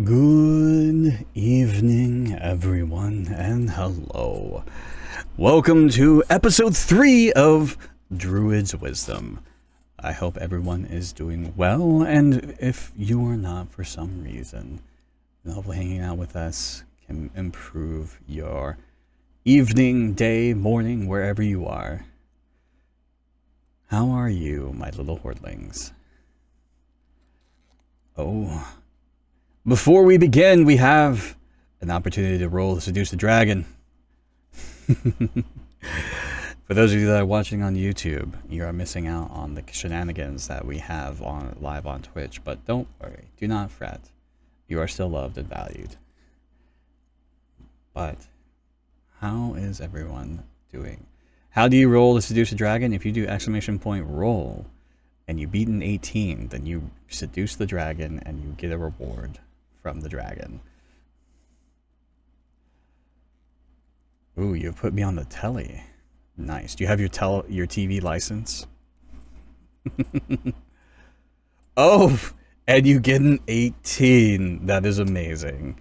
Good evening, everyone, and hello. Welcome to episode 3 of Druid's Wisdom. I hope everyone is doing well, and if you are not for some reason, then hopefully hanging out with us can improve your evening, day, morning, wherever you are. How are you, my little hordlings? Oh. Before we begin, we have an opportunity to roll to seduce the dragon. For those of you that are watching on YouTube, you are missing out on the shenanigans that we have on live on Twitch, but don't worry, do not fret. You are still loved and valued. But how is everyone doing? How do you roll to seduce a dragon? If you do !roll and you beat an 18, then you seduce the dragon and you get a reward from the dragon. Ooh, you put me on the telly. Nice. Do you have your TV license? Oh, and you get an 18. That is amazing.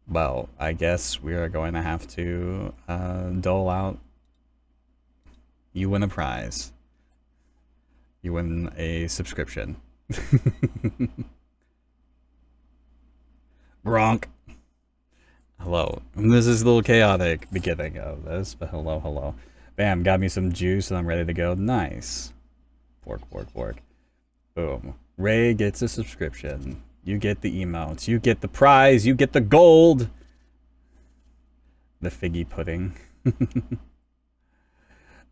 Well, I guess we are going to have to dole out. You win a prize. You win a subscription. Bronk. Hello. This is a little chaotic beginning of this, but hello. Bam, got me some juice and I'm ready to go. Nice. Fork. Boom. Ray gets a subscription. You get the emotes. You get the prize. You get the gold. The figgy pudding.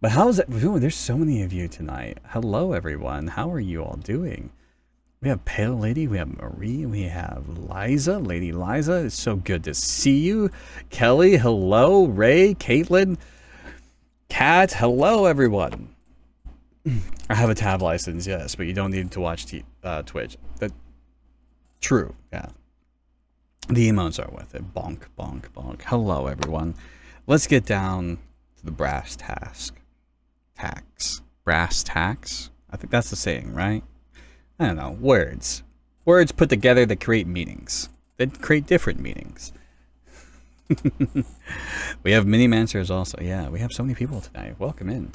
But how's it? Ooh, there's so many of you tonight. Hello, everyone. How are you all doing? We have Pale Lady, we have Marie, we have Liza, Lady Liza. It's so good to see you. Kelly, hello. Ray, Caitlin, Kat, hello, everyone. I have a tab license, yes, but you don't need to watch Twitch. True, yeah. The emotes are with it. Bonk. Hello, everyone. Let's get down to the brass tacks. Brass tacks? I think that's the saying, right? I don't know, words put together that create meanings, that create different meanings. We have mini mancers also. Yeah, we have so many people tonight. Welcome in.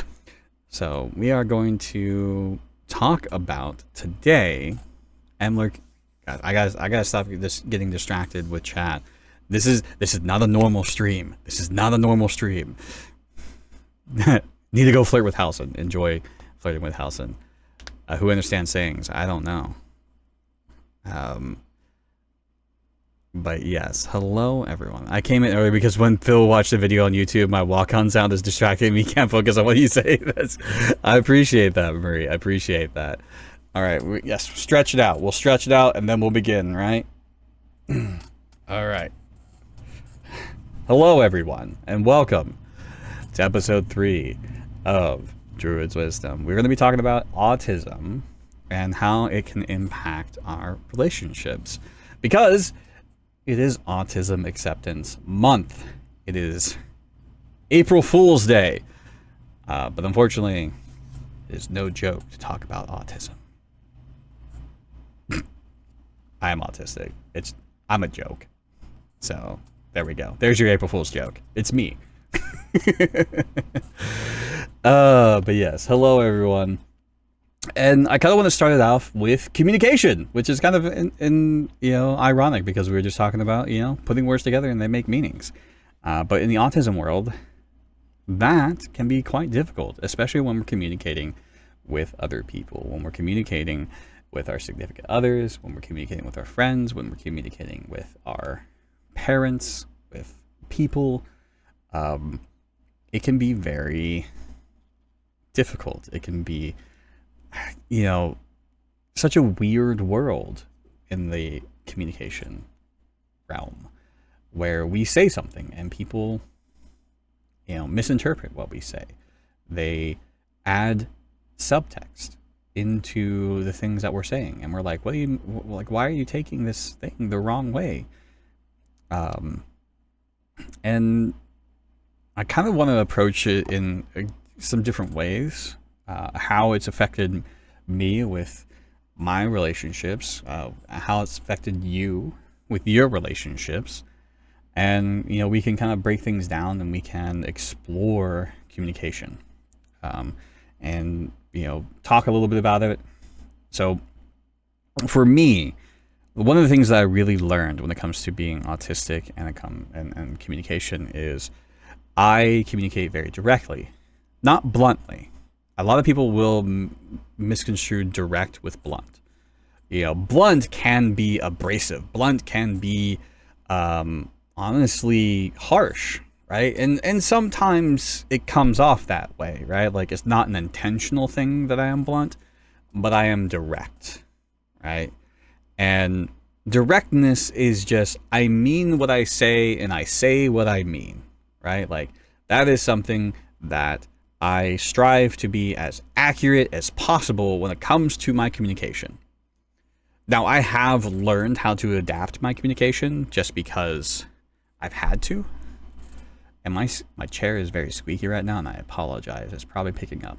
So we are going to talk about today, and look, I gotta stop getting distracted with chat. This is not a normal stream. Need to go flirt with Halson. Enjoy flirting with Halson. Who understands sayings? I don't know. But yes, hello everyone. I came in early because when Phil watched the video on YouTube, my walk-on sound is distracting me. Can't focus on what you say. I appreciate that, Marie. I appreciate that. All right. Yes, stretch it out. We'll stretch it out and then we'll begin, right? All right. Hello everyone, and welcome to episode 3 of Druid's Wisdom. We're going to be talking about autism and how it can impact our relationships, because it is Autism Acceptance Month. It is April Fool's Day, but unfortunately, it is no joke to talk about autism. I am autistic. I'm a joke. So there we go. There's your April Fool's joke. It's me. But yes, hello everyone. And I kind of want to start it off with communication, which is kind of ironic, because we were just talking about, putting words together and they make meanings. But in the autism world, that can be quite difficult, especially when we're communicating with other people, when we're communicating with our significant others, when we're communicating with our friends, when we're communicating with our parents, with people. It can be very difficult. It can be, such a weird world in the communication realm, where we say something and people, misinterpret what we say. They add subtext into the things that we're saying, and we're like, why are you taking this thing the wrong way? And I kind of want to approach it in some different ways, how it's affected me with my relationships, how it's affected you with your relationships. And, we can kind of break things down and we can explore communication, and, talk a little bit about it. So for me, one of the things that I really learned when it comes to being autistic and communication is I communicate very directly, not bluntly. A lot of people will misconstrue direct with blunt. Blunt can be abrasive. Blunt can be honestly harsh, right? And sometimes it comes off that way, right? Like, it's not an intentional thing that I am blunt, but I am direct, right? And directness is just, I mean what I say and I say what I mean, right? Like, that is something that I strive to be as accurate as possible when it comes to my communication. Now, I have learned how to adapt my communication just because I've had to. And my chair is very squeaky right now, and I apologize. It's probably picking up.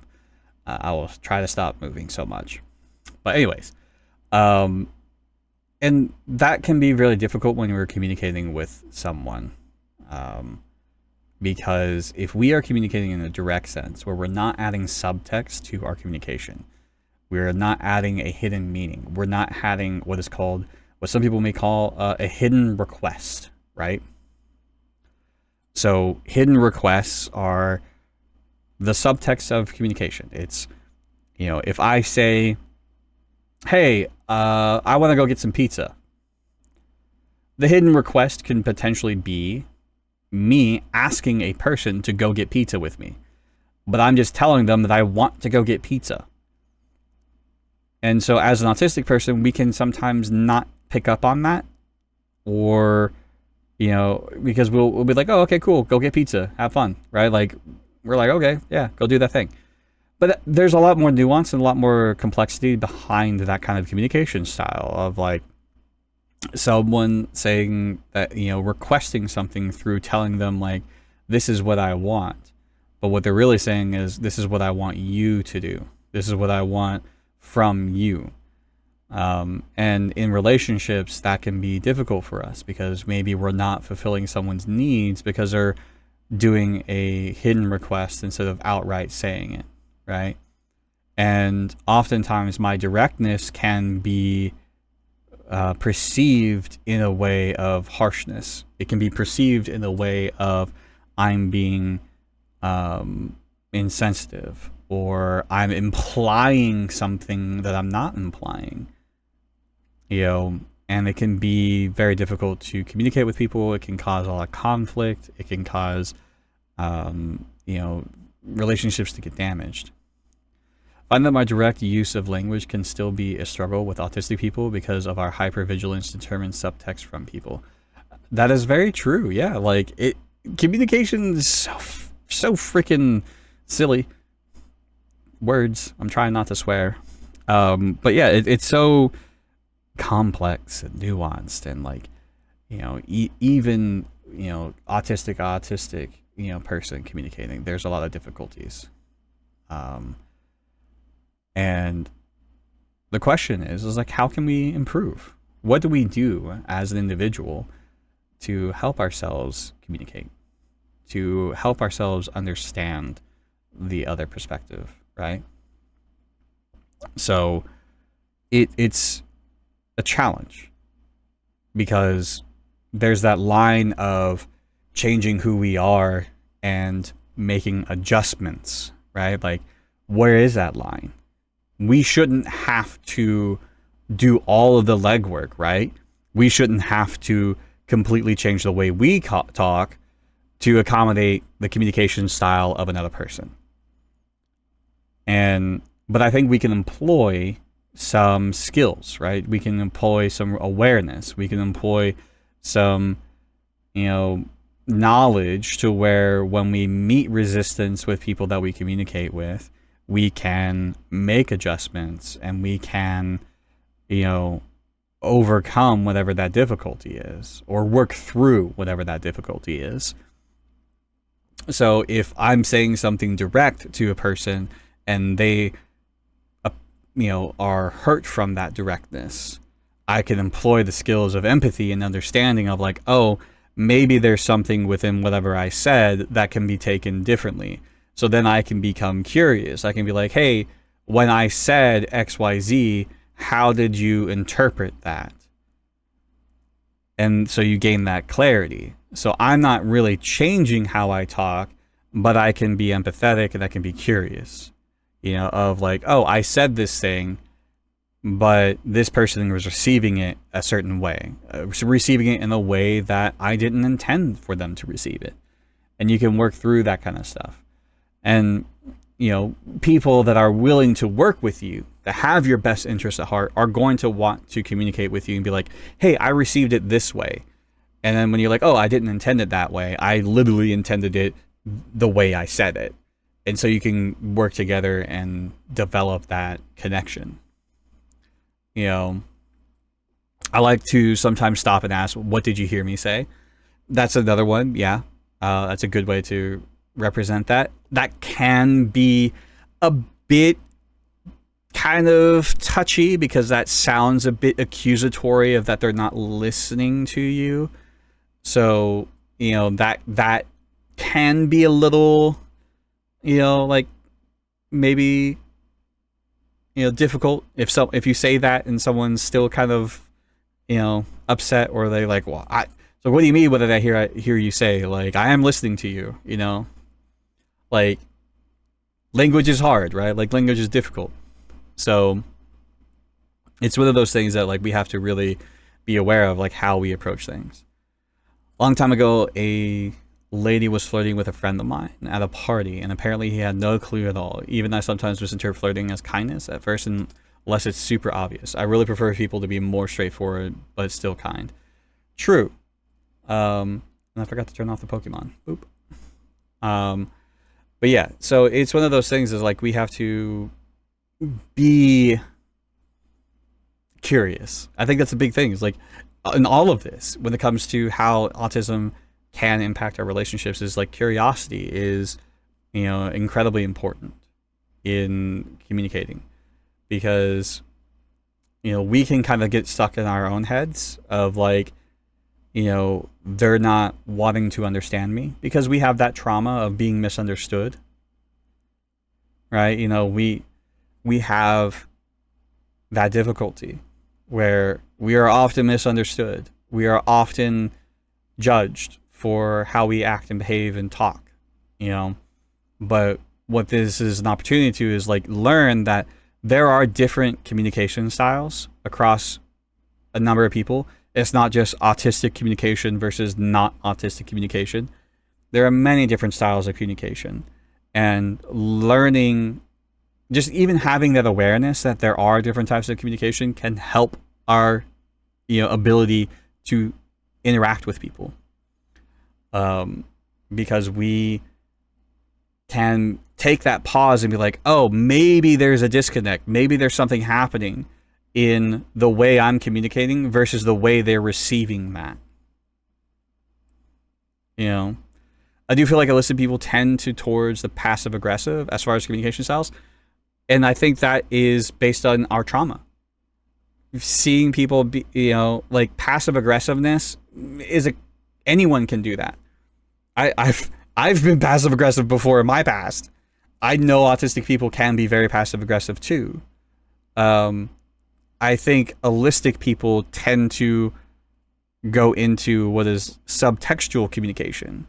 I will try to stop moving so much. But anyways, and that can be really difficult when we're communicating with someone. Because if we are communicating in a direct sense, where we're not adding subtext to our communication, we're not adding a hidden meaning, we're not adding what some people may call a hidden request, right? So hidden requests are the subtext of communication. It's, if I say, hey, I want to go get some pizza, the hidden request can potentially be me asking a person to go get pizza with me, but I'm just telling them that I want to go get pizza. And so as an autistic person, we can sometimes not pick up on that, or, because we'll be like, oh, okay, cool, go get pizza, have fun, right? Like, we're like, okay, yeah, go do that thing. But there's a lot more nuance and a lot more complexity behind that kind of communication style of, like, someone saying that, requesting something through telling them, like, this is what I want. But what they're really saying is, this is what I want you to do. This is what I want from you. And in relationships, that can be difficult for us because maybe we're not fulfilling someone's needs because they're doing a hidden request instead of outright saying it, right? And oftentimes my directness can be perceived in a way of harshness. It can be perceived in a way of I'm being insensitive, or I'm implying something that I'm not implying. And it can be very difficult to communicate with people. It can cause a lot of conflict. It can cause, relationships to get damaged. I find that my direct use of language can still be a struggle with autistic people because of our hypervigilance to determine subtext from people. That is very true. Yeah, like communication is so freaking silly. Words. I'm trying not to swear. But yeah, it's so complex and nuanced, and like, even autistic person communicating, there's a lot of difficulties. And the question is like, how can we improve? What do we do as an individual to help ourselves communicate, to help ourselves understand the other perspective, right? So it's a challenge because there's that line of changing who we are and making adjustments, right? Like, where is that line? We shouldn't have to do all of the legwork, right? We shouldn't have to completely change the way we talk to accommodate the communication style of another person. But I think we can employ some skills, right? We can employ some awareness. We can employ some, knowledge to where when we meet resistance with people that we communicate with, we can make adjustments and we can, overcome whatever that difficulty is, or work through whatever that difficulty is. So if I'm saying something direct to a person and they are hurt from that directness, I can employ the skills of empathy and understanding of like, oh, maybe there's something within whatever I said that can be taken differently. So then I can become curious. I can be like, hey, when I said XYZ, how did you interpret that? And so you gain that clarity. So I'm not really changing how I talk, but I can be empathetic and I can be curious, of like, oh, I said this thing, but this person was receiving it a certain way, receiving it in a way that I didn't intend for them to receive it. And you can work through that kind of stuff. And, people that are willing to work with you, that have your best interests at heart, are going to want to communicate with you and be like, hey, I received it this way. And then when you're like, oh, I didn't intend it that way, I literally intended it the way I said it. And so you can work together and develop that connection. I like to sometimes stop and ask, what did you hear me say? That's another one. Yeah. That's a good way to represent that. That can be a bit kind of touchy because that sounds a bit accusatory of that they're not listening to you. So, that can be a little, like maybe, difficult if you say that and someone's still kind of, upset, or they like, well, so what do you mean? What did I hear you say? Like, I am listening to you, like language is hard, right? Like language is difficult. So it's one of those things that like we have to really be aware of, like how we approach things. A long time ago, a lady was flirting with a friend of mine at a party, and apparently he had no clue at all. Even I sometimes misinterpret flirting as kindness at first, unless it's super obvious. I really prefer people to be more straightforward, but still kind. True. And I forgot to turn off the Pokemon. Boop. But yeah, so it's one of those things is like we have to be curious. I think that's a big thing. Is like in all of this, when it comes to how autism can impact our relationships, is like curiosity is, incredibly important in communicating, because, we can kind of get stuck in our own heads of like, they're not wanting to understand me because we have that trauma of being misunderstood, right? We have that difficulty where we are often misunderstood. We are often judged for how we act and behave and talk, but what this is an opportunity to is like learn that there are different communication styles across a number of people. It's not just autistic communication versus not autistic communication. There are many different styles of communication, and learning, just even having that awareness that there are different types of communication can help our, ability to interact with people. Because we can take that pause and be like, oh, maybe there's a disconnect. Maybe there's something happening in the way I'm communicating versus the way they're receiving that. I do feel like illicit people tend towards the passive aggressive as far as communication styles. And I think that is based on our trauma. Seeing people be, like passive aggressiveness is anyone can do that. I've been passive aggressive before in my past. I know autistic people can be very passive aggressive too. I think allistic people tend to go into what is subtextual communication,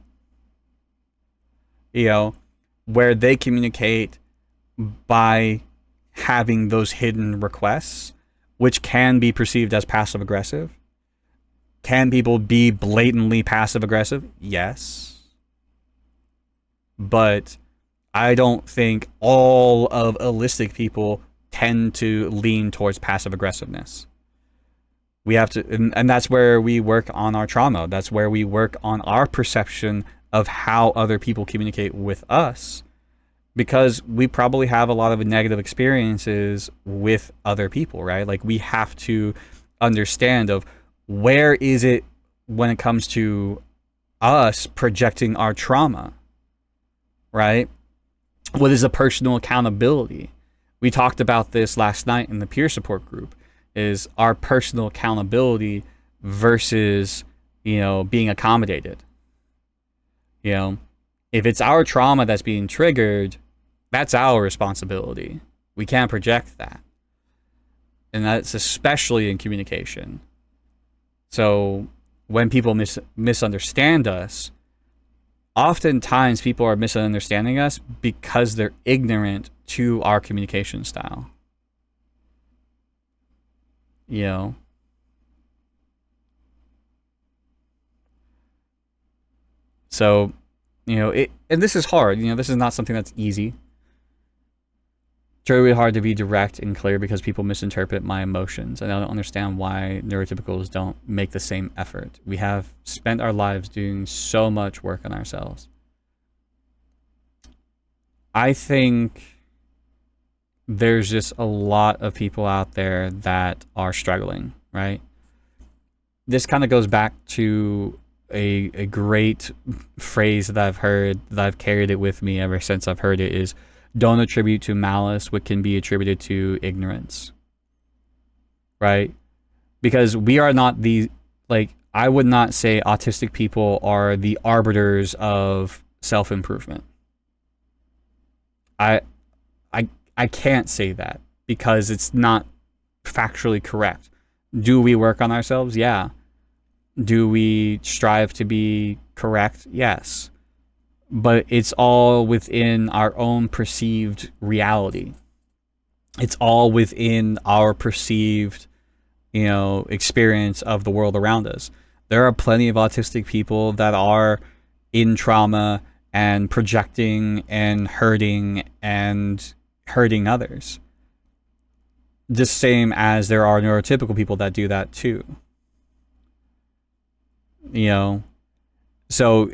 where they communicate by having those hidden requests, which can be perceived as passive aggressive. Can people be blatantly passive aggressive? Yes. But I don't think all of allistic people tend to lean towards passive aggressiveness. We have to, and that's where we work on our trauma. That's where we work on our perception of how other people communicate with us, because we probably have a lot of negative experiences with other people, right? Like we have to understand of where is it when it comes to us projecting our trauma, right? What is the personal accountability? We talked about this last night in the peer support group, is our personal accountability versus, being accommodated. If it's our trauma that's being triggered, that's our responsibility. We can't project that. And that's especially in communication. So when people misunderstand us, oftentimes people are misunderstanding us because they're ignorant to our communication style. So, and this is hard. This is not something that's easy. It's really hard to be direct and clear because people misinterpret my emotions, and I don't understand why neurotypicals don't make the same effort. We have spent our lives doing so much work on ourselves. I think there's just a lot of people out there that are struggling, right? This kind of goes back to a great phrase that I've heard, that I've carried it with me ever since I've heard it, is don't attribute to malice what can be attributed to ignorance, right? Because we are not I would not say autistic people are the arbiters of self-improvement. I can't say that because it's not factually correct. Do we work on ourselves? Yeah. Do we strive to be correct? Yes. But it's all within our own perceived reality. It's all within our perceived, experience of the world around us. There are plenty of autistic people that are in trauma and projecting and hurting others. The same as there are neurotypical people that do that too. So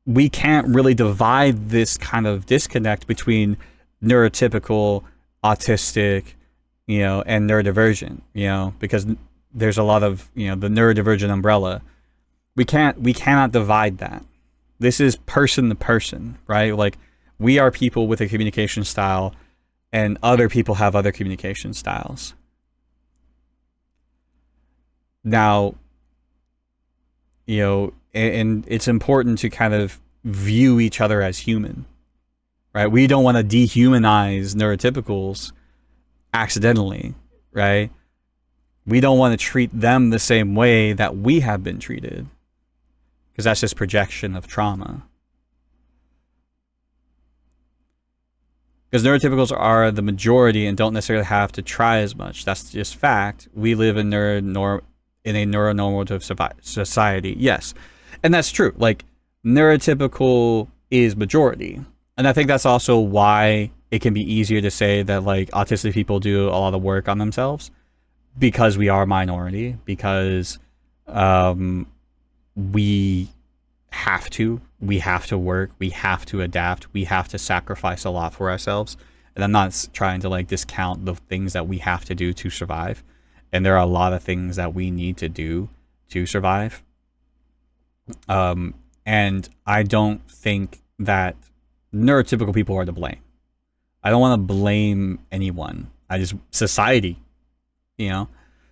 we can't really divide this kind of disconnect between neurotypical, autistic, and neurodivergent, because there's a lot of, the neurodivergent umbrella. We cannot divide that. This is person to person, right? Like, we are people with a communication style and other people have other communication styles. Now, and it's important to kind of view each other as human, right? We don't want to dehumanize neurotypicals accidentally, right? We don't want to treat them the same way that we have been treated, because that's just projection of trauma. Because neurotypicals are the majority and don't necessarily have to try as much. That's just fact. We live in a neuronormative society. Yes. And that's true. Like, neurotypical is majority. And I think that's also why it can be easier to say that, like, autistic people do a lot of work on themselves, because we are a minority, because we have to work, we have to adapt, we have to sacrifice a lot for ourselves. And I'm not trying to, like, discount the things that we have to do to survive. And there are a lot of things that we need to do to survive. And I don't think that neurotypical people are to blame. I don't want to blame anyone. Society,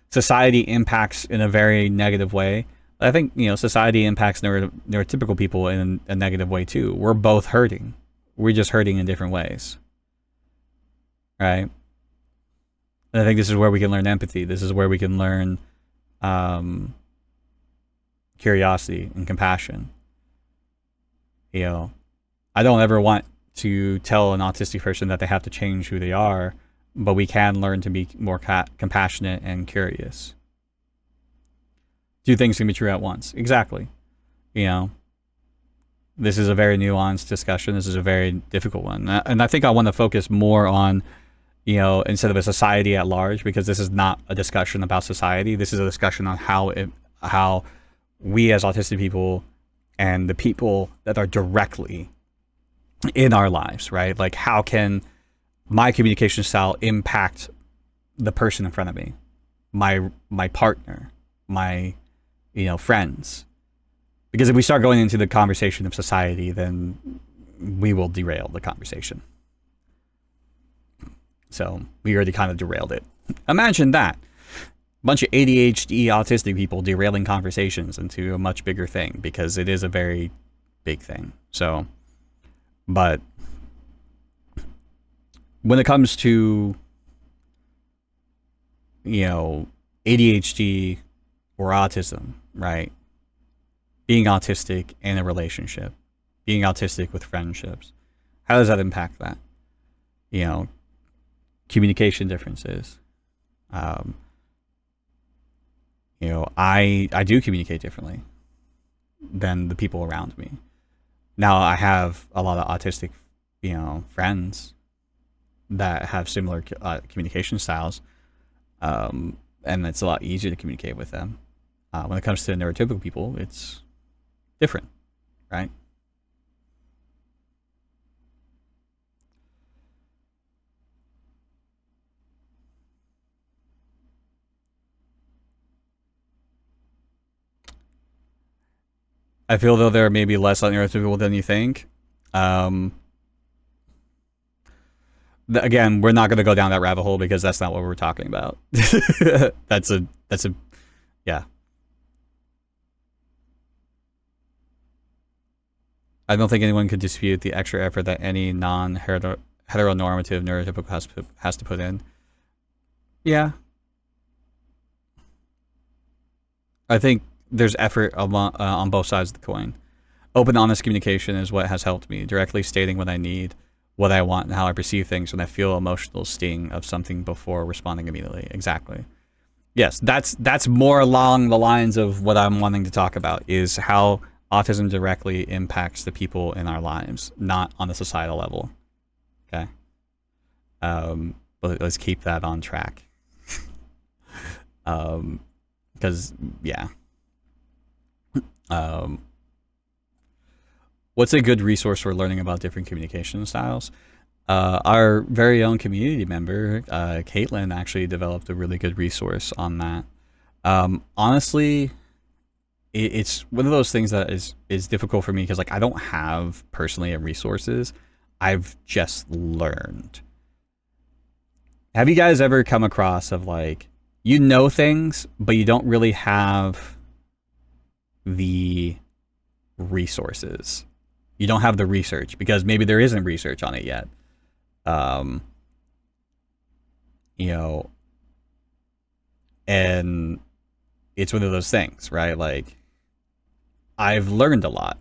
society impacts in a very negative way. I think, society impacts neurotypical people in a negative way too. We're both hurting. We're just hurting in different ways. Right? And I think this is where we can learn empathy. This is where we can learn curiosity and compassion. I don't ever want to tell an autistic person that they have to change who they are, but we can learn to be more compassionate and curious. Two things can be true at once. Exactly. This is a very nuanced discussion. This is a very difficult one. And I think I want to focus more on, instead of a society at large, because this is not a discussion about society. This is a discussion on how we as autistic people and the people that are directly in our lives, right? Like, how can my communication style impact the person in front of me, my partner, my friends? Because if we start going into the conversation of society, then we will derail the conversation. So we already kind of derailed it. Imagine that. A bunch of ADHD autistic people derailing conversations into a much bigger thing, because it is a very big thing. So, but when it comes to, you know, ADHD or autism, right? Being autistic in a relationship, being autistic with friendships, how does that impact that? You know, communication differences. You know, I do communicate differently than the people around me. Now, I have a lot of autistic, you know, friends that have similar communication styles, and it's a lot easier to communicate with them. When it comes to neurotypical people, it's different, right? I feel though there may be less neurotypical than you think. Again, we're not going to go down that rabbit hole because that's not what we're talking about. that's a yeah. I don't think anyone could dispute the extra effort that any non-heteronormative neurotypical has to put in. Yeah. I think there's effort on both sides of the coin. Open, honest communication is what has helped me, directly stating what I need, what I want, and how I perceive things when I feel emotional sting of something before responding immediately. Exactly. Yes, that's more along the lines of what I'm wanting to talk about, is how autism directly impacts the people in our lives, not on the societal level. Okay. But let's keep that on track. Because yeah. What's a good resource for learning about different communication styles? Our very own community member, Caitlin, actually developed a really good resource on that. Honestly, it's one of those things that is difficult for me because like I don't have personally resources. I've just learned. Have you guys ever come across of like, you know things, but you don't really have the resources? You don't have the research because maybe there isn't research on it yet. You know, and it's one of those things, right? Like, I've learned a lot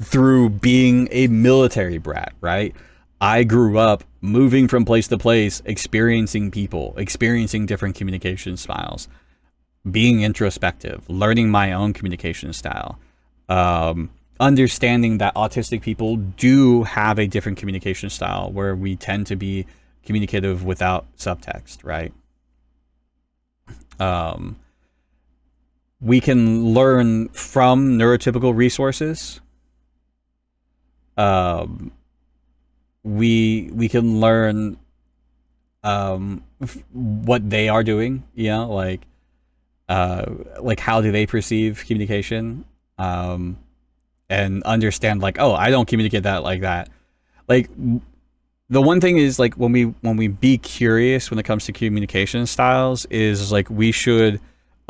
through being a military brat, right? I grew up moving from place to place, experiencing people, experiencing different communication styles, being introspective, learning my own communication style, understanding that autistic people do have a different communication style where we tend to be communicative without subtext, right? We can learn from neurotypical resources. We can learn what they are doing, you know, like how do they perceive communication, and understand like, oh, I don't communicate that like that. Like, the one thing is like when we be curious when it comes to communication styles is like we should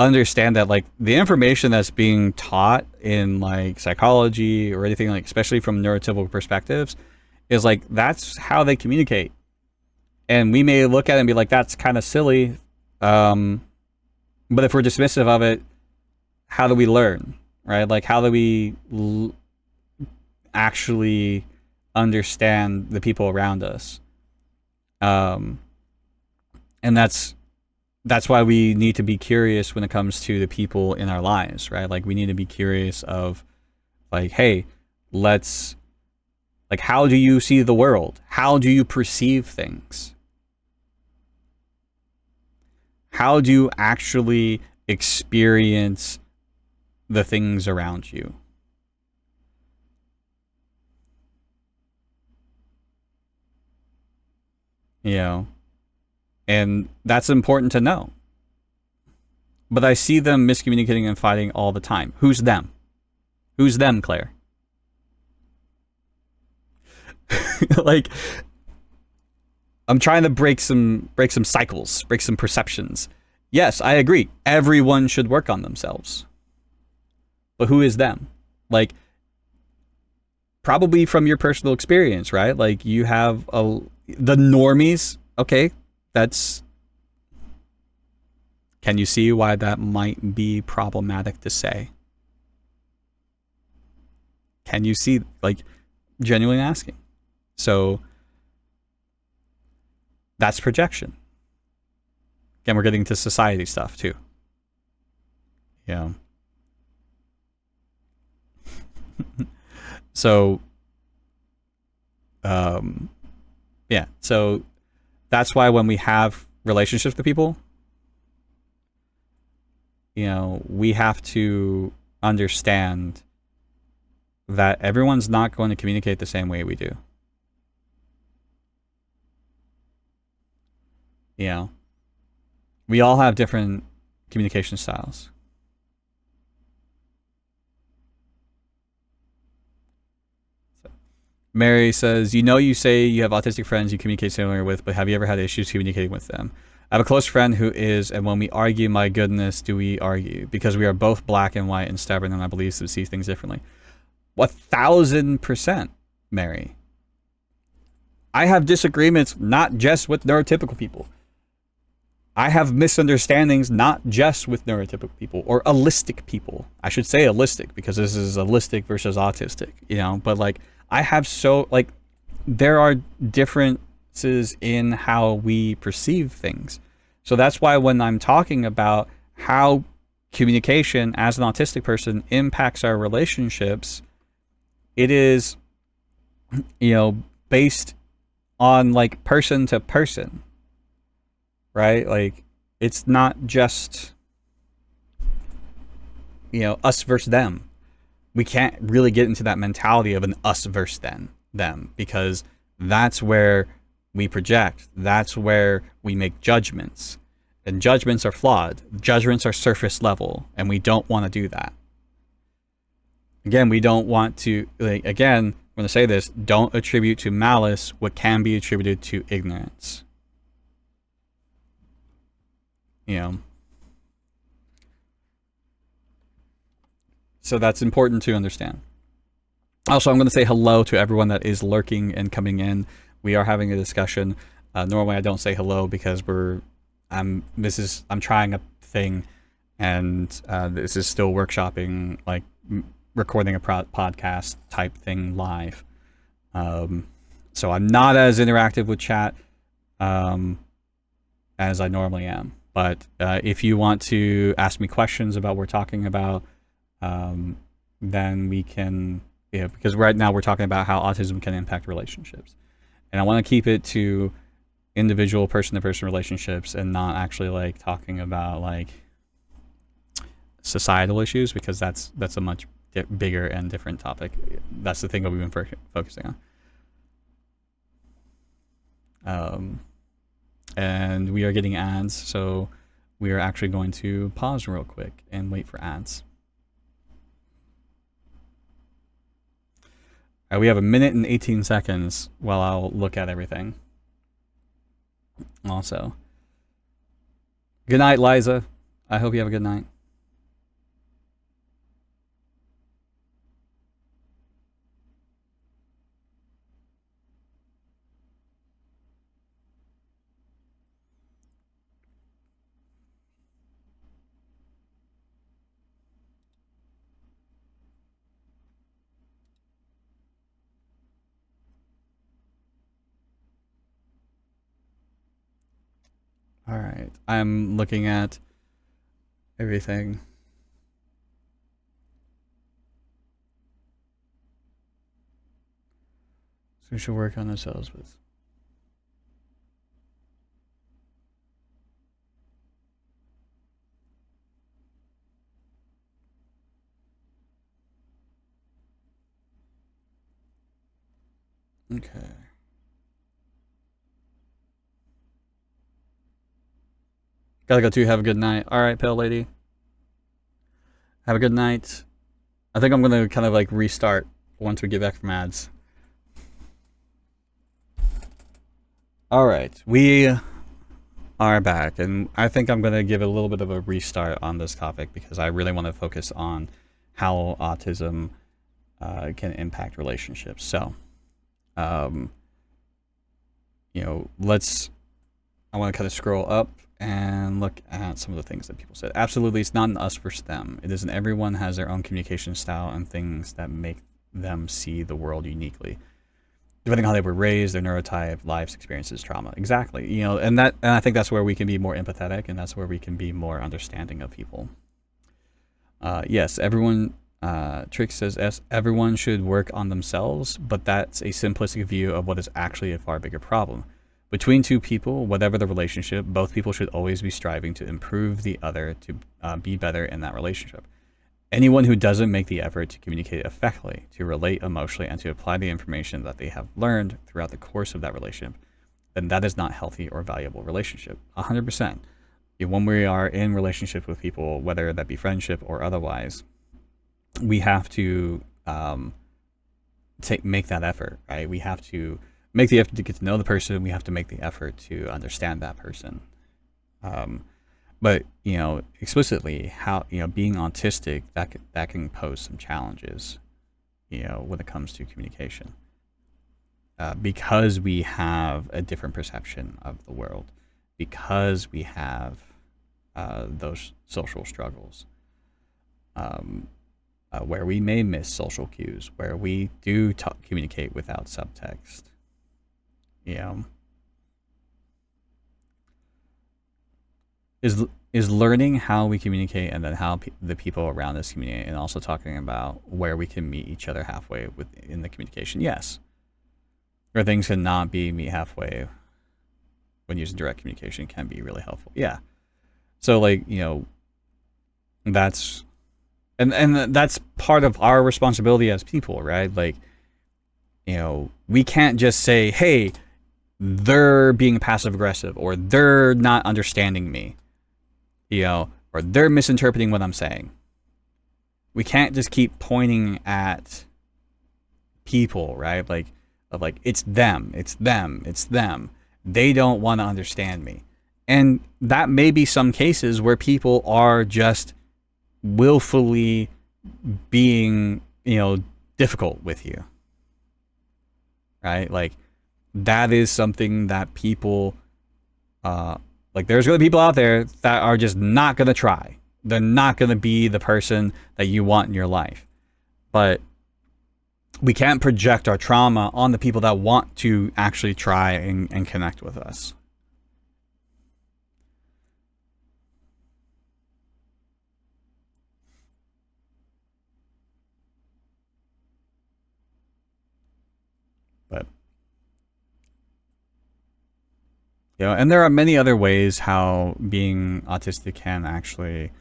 understand that like the information that's being taught in like psychology or anything, like especially from neurotypical perspectives, is like that's how they communicate. And we may look at it and be like, that's kind of silly, but if we're dismissive of it, how do we learn, right? Like, how do we actually understand the people around us? And that's why we need to be curious when it comes to the people in our lives, right? Like, we need to be curious of like, hey, let's, like, how do you see the world? How do you perceive things? How do you actually experience the things around you? You know, and that's important to know. But I see them miscommunicating and fighting all the time. Who's them? Who's them, Claire? Like, I'm trying to break some cycles, break some perceptions. Yes, I agree. Everyone should work on themselves. But who is them? Like, probably from your personal experience, right? Like, you have the normies. Okay, that's... Can you see why that might be problematic to say? Can you see, like, genuinely asking? So, that's projection. Again, we're getting to society stuff, too. Yeah. So, yeah. So, that's why when we have relationships with people, you know, we have to understand that everyone's not going to communicate the same way we do. You know, we all have different communication styles. Mary says, you say you have autistic friends you communicate similar with, but have you ever had issues communicating with them? I have a close friend who is, and when we argue, my goodness, do we argue? Because we are both black and white and stubborn, and I believe to see things differently. 1,000%, Mary. I have disagreements not just with neurotypical people. I have misunderstandings not just with neurotypical people or allistic people. I should say allistic because this is allistic versus autistic, you know, but like I have there are differences in how we perceive things. So that's why when I'm talking about how communication as an autistic person impacts our relationships, it is, you know, based on like person to person, right? Like it's not just, you know, us versus them. We can't really get into that mentality of an us versus them because that's where we project. That's where we make judgments. And judgments are flawed. Judgments are surface level, and we don't want to do that. Again, we don't want to, like, again, I'm going to say this, don't attribute to malice what can be attributed to ignorance. You know. So that's important to understand. Also, I'm going to say hello to everyone that is lurking and coming in. We are having a discussion. Normally, I don't say hello because I'm trying a thing, and this is still workshopping, like recording a podcast type thing live. So I'm not as interactive with chat as I normally am. But if you want to ask me questions about what we're talking about, then we can, because right now we're talking about how autism can impact relationships. And I want to keep it to individual person-to-person relationships and not actually like talking about like societal issues, because that's a much bigger and different topic. That's the thing that we've been focusing on. And we are getting ads, so we are actually going to pause real quick and wait for ads. All right, we have 1 minute and 18 seconds while I'll look at everything. Also, good night, Liza. I hope you have a good night. All right, I'm looking at everything. So we should work on ourselves with. Okay. Gotta go too. Have a good night. All right, Pale Lady. Have a good night. I think I'm gonna kind of like restart once we get back from ads. All right, we are back, and I think I'm going to give a little bit of a restart on this topic because I really want to focus on how autism can impact relationships. So, um, let's. I want to kind of scroll up and look at some of the things that people said. Absolutely, it's not an us versus them. It isn't. Everyone has their own communication style and things that make them see the world uniquely, depending on how they were raised, their neurotype, lives, experiences, trauma. Exactly. And I think that's where we can be more empathetic, and that's where we can be more understanding of people. Yes, everyone. Trick says, yes, everyone should work on themselves, but that's a simplistic view of what is actually a far bigger problem. Between two people, whatever the relationship, both people should always be striving to improve the other to be better in that relationship. Anyone who doesn't make the effort to communicate effectively, to relate emotionally, and to apply the information that they have learned throughout the course of that relationship, then that is not healthy or valuable relationship. 100%. When we are in relationships with people, whether that be friendship or otherwise, we have to make that effort, right? We have to make the effort to get to know the person. We have to make the effort to understand that person. But explicitly, how being autistic, that can pose some challenges, when it comes to communication, because we have a different perception of the world, because we have those social struggles, where we may miss social cues, where we do communicate without subtext. Is learning how we communicate and then how the people around us communicate, and also talking about where we can meet each other halfway in the communication. Yes, or things cannot be meet halfway when using direct communication can be really helpful. Yeah. So that's and that's part of our responsibility as people, right? We can't just say, hey, they're being passive aggressive, or they're not understanding me, or they're misinterpreting what I'm saying. We can't just keep pointing at people, right? It's them, it's them, it's them. They don't want to understand me. And that may be some cases where people are just willfully being, difficult with you, right? That is something that people, there's going to be people out there that are just not going to try. They're not going to be the person that you want in your life. But we can't project our trauma on the people that want to actually try and connect with us. But and there are many other ways how being autistic can actually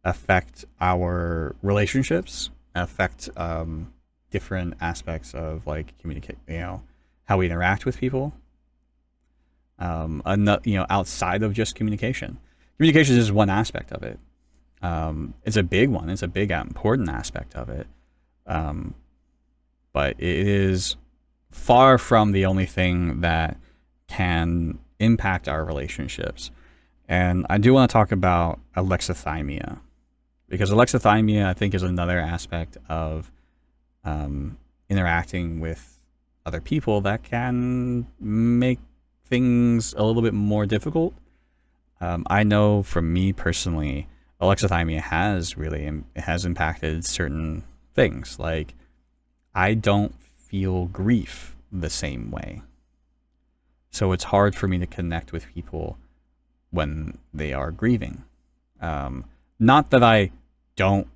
affect our relationships, affect different aspects of communicate, how we interact with people. Outside of just communication. Communication is one aspect of it. It's a big one. It's a big, important aspect of it. But it is far from the only thing that can impact our relationships. And I do want to talk about alexithymia, because alexithymia, I think, is another aspect of interacting with other people that can make things a little bit more difficult. I know from me personally, alexithymia has impacted certain things. I don't feel grief the same way. So it's hard for me to connect with people when they are grieving. Not that I don't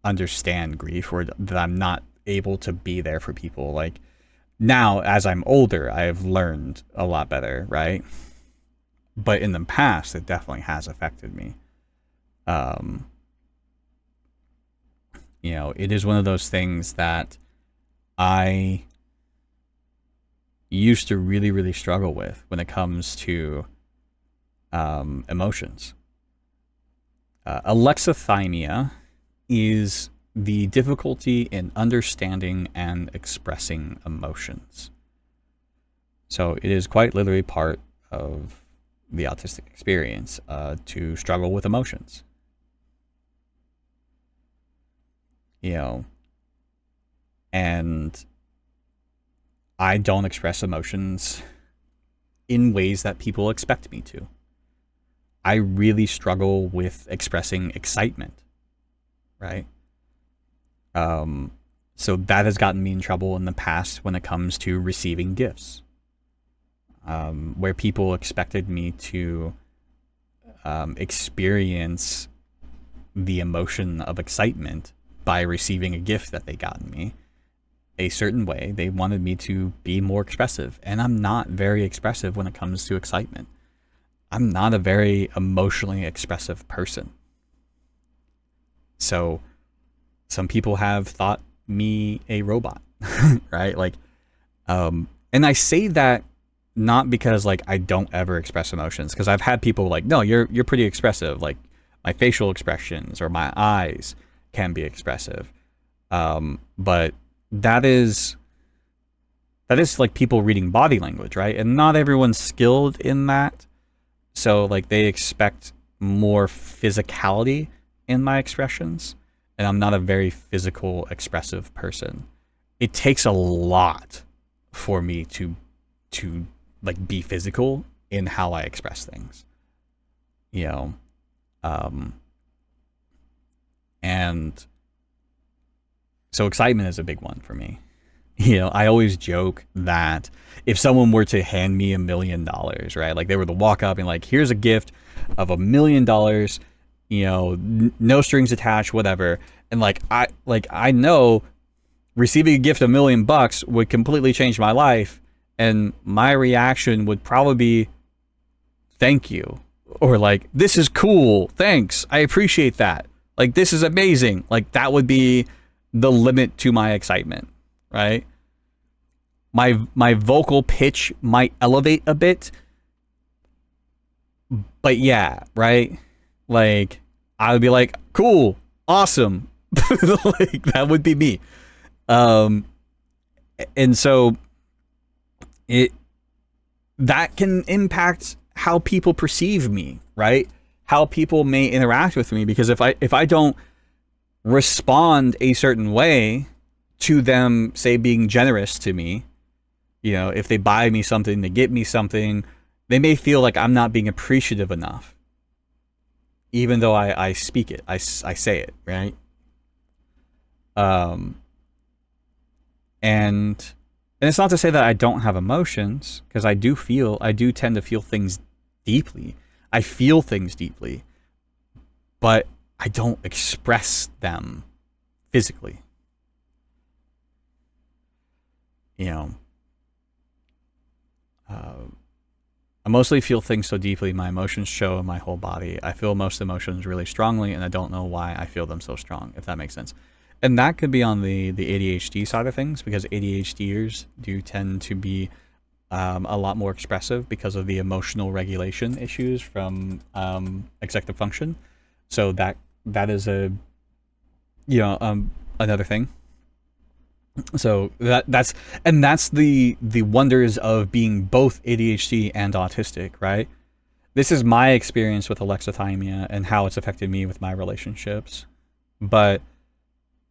understand grief, or that I'm not able to be there for people. Now, as I'm older, I've learned a lot better, right? But in the past, it definitely has affected me. It is one of those things that I used to really, really struggle with when it comes to emotions. Alexithymia is the difficulty in understanding and expressing emotions. So it is quite literally part of the autistic experience to struggle with emotions. You know, and I don't express emotions in ways that people expect me to. I really struggle with expressing excitement, right? So that has gotten me in trouble in the past when it comes to receiving gifts, where people expected me to experience the emotion of excitement by receiving a gift that they gotten me a certain way. They wanted me to be more expressive, and I'm not very expressive when it comes to excitement. I'm not a very emotionally expressive person. So some people have thought me a robot, right? Like, and I say that not because like I don't ever express emotions, because I've had people like, no, you're pretty expressive. Like my facial expressions or my eyes can be expressive. But that is like people reading body language, right? And not everyone's skilled in that. So like they expect more physicality in my expressions, and I'm not a very physical expressive person. It takes a lot for me to like be physical in how I express things. You know, and so excitement is a big one for me. You know, I always joke that if someone were to hand me $1 million, right? Like they were to walk up and like, here's a gift of $1 million, you know, no strings attached, whatever. And like I know receiving a gift of $1 million would completely change my life. And my reaction would probably be, thank you. Or like, this is cool. Thanks. I appreciate that. Like, this is amazing. Like that would be the limit to my excitement. Right? My vocal pitch might elevate a bit, but yeah, right? Like I would be like, cool, awesome. Like that would be me. And so that can impact how people perceive me, right? How people may interact with me, because if I don't respond a certain way to them, say, being generous to me, you know, if they buy me something, they get me something, they may feel like I'm not being appreciative enough, even though I speak it, I say it, right? And it's not to say that I don't have emotions, because I do tend to feel things deeply. I feel things deeply, but I don't express them physically. You know, I mostly feel things so deeply, my emotions show in my whole body. I feel most emotions really strongly, and I don't know why I feel them so strong, if that makes sense. And that could be on the ADHD side of things, because ADHDers do tend to be a lot more expressive because of the emotional regulation issues from executive function. So that is a, you know, another thing. So that's the wonders of being both ADHD and autistic, right? This is my experience with alexithymia and how it's affected me with my relationships. But,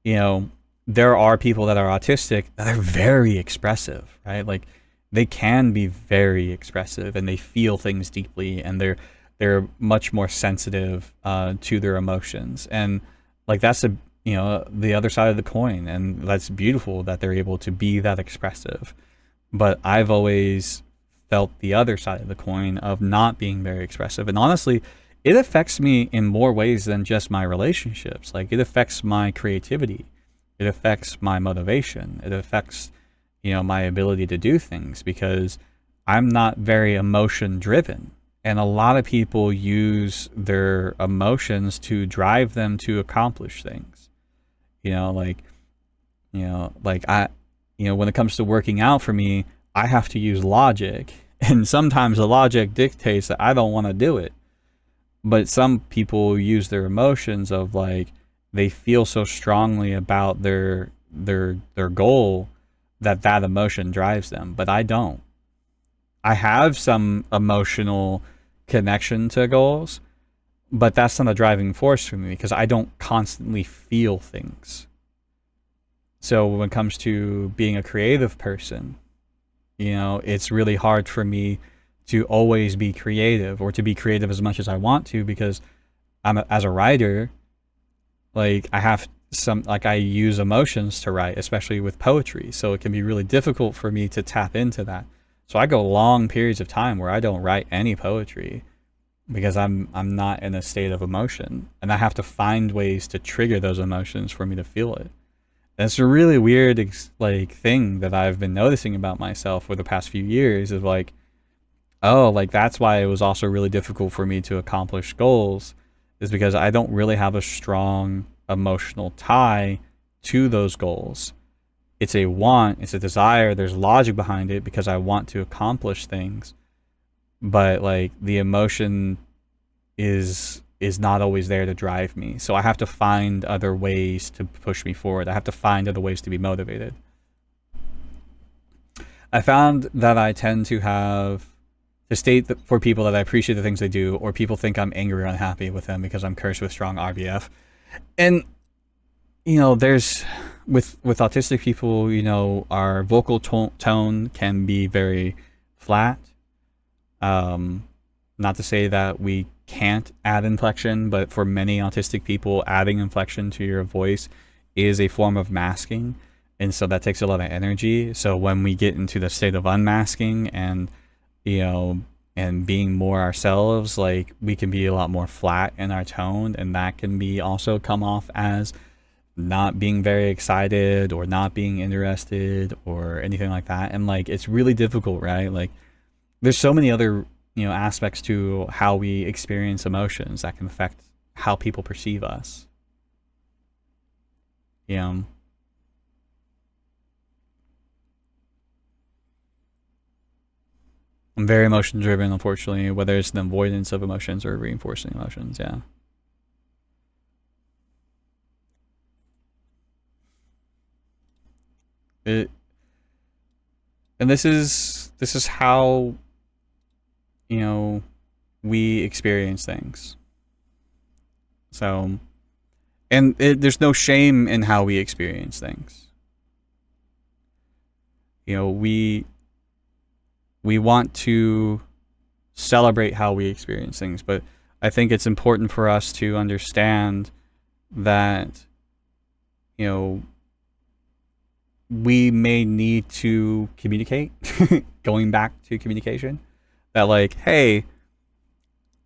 you know, there are people that are autistic that are very expressive, right? Like they can be very expressive and they feel things deeply, and they're much more sensitive to their emotions. And like that's a, you know, the other side of the coin, and that's beautiful that they're able to be that expressive. But I've always felt the other side of the coin of not being very expressive, and honestly it affects me in more ways than just my relationships. Like it affects my creativity, it affects my motivation, it affects, you know, my ability to do things, because I'm not very emotion driven. And a lot of people use their emotions to drive them to accomplish things. You know, like I, you know, when it comes to working out for me, I have to use logic. And sometimes the logic dictates that I don't want to do it. But some people use their emotions of like, they feel so strongly about their goal that emotion drives them. But I don't. I have some emotional connection to goals, but that's not a driving force for me because I don't constantly feel things. So when it comes to being a creative person, it's really hard for me to always be creative or to be creative as much as I want to because as a writer, like I use emotions to write, especially with poetry. So it can be really difficult for me to tap into that. So I go long periods of time where I don't write any poetry because I'm not in a state of emotion, and I have to find ways to trigger those emotions for me to feel it. And it's a really weird thing that I've been noticing about myself for the past few years is like, oh, like that's why it was also really difficult for me to accomplish goals, is because I don't really have a strong emotional tie to those goals. It's a want, it's a desire, there's logic behind it because I want to accomplish things. But like the emotion is not always there to drive me. So I have to find other ways to push me forward. I have to find other ways to be motivated. I found that I tend to have to state that for people that I appreciate the things they do, or people think I'm angry or unhappy with them because I'm cursed with strong RBF. And there's with autistic people, our vocal tone can be very flat. Not to say that we can't add inflection, but for many autistic people, adding inflection to your voice is a form of masking, and so that takes a lot of energy. So when we get into the state of unmasking and being more ourselves, like we can be a lot more flat in our tone, and that can be also come off as not being very excited or not being interested or anything like that. And like it's really difficult, right? Like there's so many other aspects to how we experience emotions that can affect how people perceive us. I'm very emotion driven, unfortunately, whether it's an avoidance of emotions or reinforcing emotions. Yeah. And this is how we experience things. So, and there's no shame in how we experience things. We want to celebrate how we experience things, but I think it's important for us to understand that we may need to communicate. Going back to communication, that like, hey,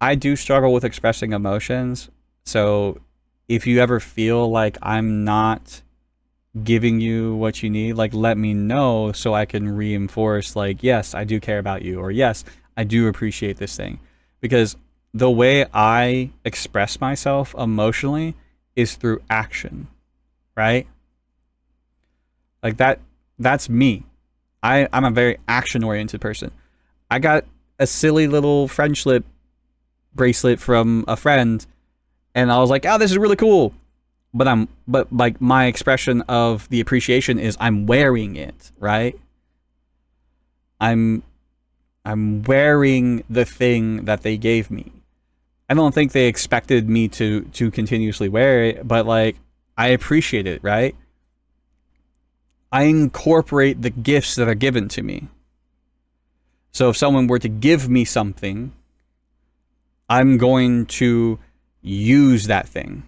I do struggle with expressing emotions, so if you ever feel like I'm not giving you what you need, like let me know so I can reinforce, like, yes, I do care about you, or yes, I do appreciate this thing. Because the way I express myself emotionally is through action, right? Like that's me. I'm a very action-oriented person. I got a silly little friendship bracelet from a friend, and I was like, oh, this is really cool. But like my expression of the appreciation is I'm wearing it, right? I'm wearing the thing that they gave me. I don't think they expected me to continuously wear it, but like I appreciate it, right? I incorporate the gifts that are given to me. So if someone were to give me something, I'm going to use that thing.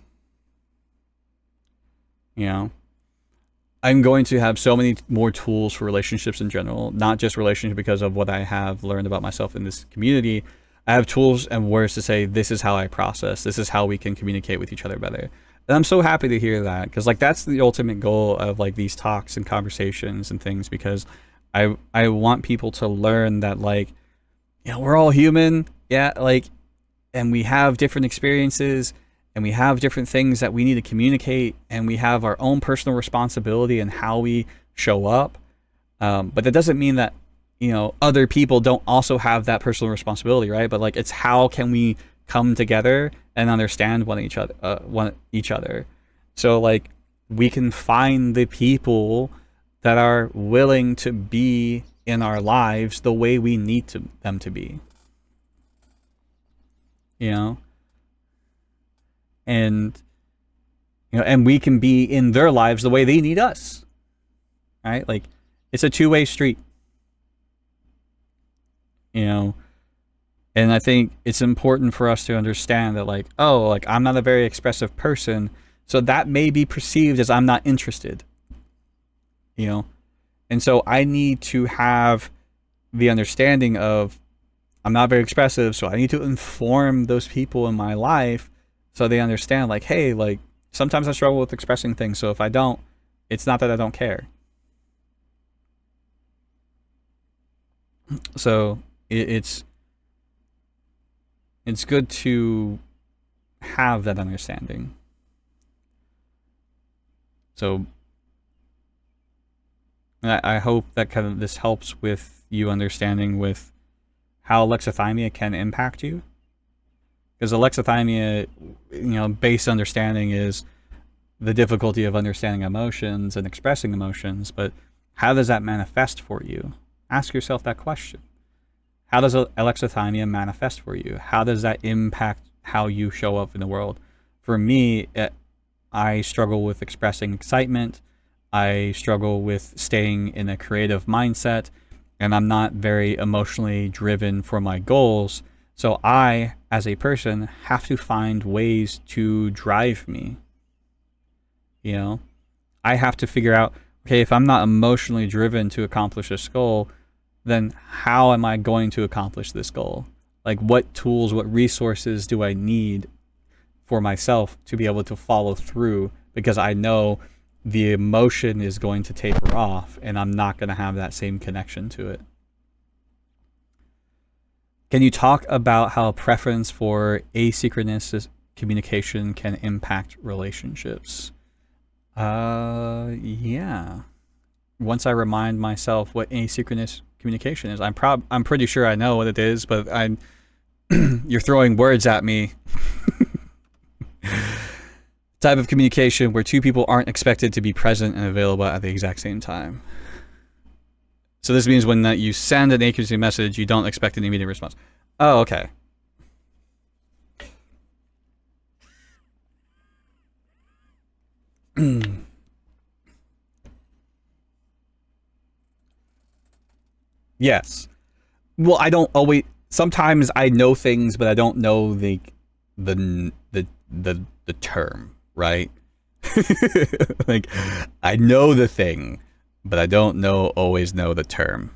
I'm going to have so many more tools for relationships in general, not just relationships because of what I have learned about myself in this community. I have tools and words to say, this is how I process, this is how we can communicate with each other better. And I'm so happy to hear that, because like that's the ultimate goal of like these talks and conversations and things, because I want people to learn that like, we're all human, yeah, like, and we have different experiences, and we have different things that we need to communicate, and we have our own personal responsibility in how we show up. But that doesn't mean that, other people don't also have that personal responsibility, right? But like, it's how can we come together and understand each other. So like, we can find the people that are willing to be in our lives the way we need them to be. You know? And and we can be in their lives the way they need us. Right? Like, it's a two-way street. And I think it's important for us to understand that, like, oh, like, I'm not a very expressive person, so that may be perceived as I'm not interested. And so I need to have the understanding of, I'm not very expressive, so I need to inform those people in my life so they understand, like, hey, like, sometimes I struggle with expressing things, so if I don't, it's not that I don't care. So it's good to have that understanding. So I hope that kind of this helps with you understanding with how alexithymia can impact you. Because alexithymia, base understanding is the difficulty of understanding emotions and expressing emotions, but how does that manifest for you? Ask yourself that question. How does alexithymia manifest for you? How does that impact how you show up in the world? For me, I struggle with expressing excitement. I struggle with staying in a creative mindset, and I'm not very emotionally driven for my goals. So I, as a person, have to find ways to drive me. I have to figure out, okay, if I'm not emotionally driven to accomplish this goal, then how am I going to accomplish this goal? Like, what tools, what resources do I need for myself to be able to follow through? Because I know the emotion is going to taper off and I'm not going to have that same connection to it. Can you talk about how a preference for asynchronous communication can impact relationships? Yeah. Once I remind myself what asynchronous communication is, I'm pretty sure I know what it is, but you're throwing words at me. Type of communication where two people aren't expected to be present and available at the exact same time. So this means when you send an asynchronous message, you don't expect an immediate response. Oh, okay. Yes. Well, I don't always. Sometimes I know things, but I don't know the term, right? Like, I know the thing, but I don't always know the term.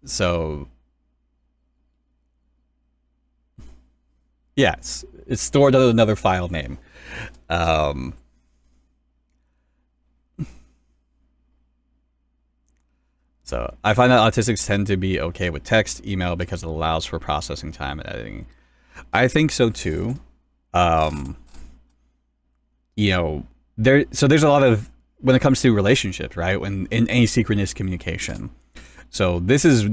So yes, it's stored under another file name. So I find that autistics tend to be okay with text, email, because it allows for processing time and editing. I think so too. There's a lot of, when it comes to relationships, right? When in asynchronous communication. So this is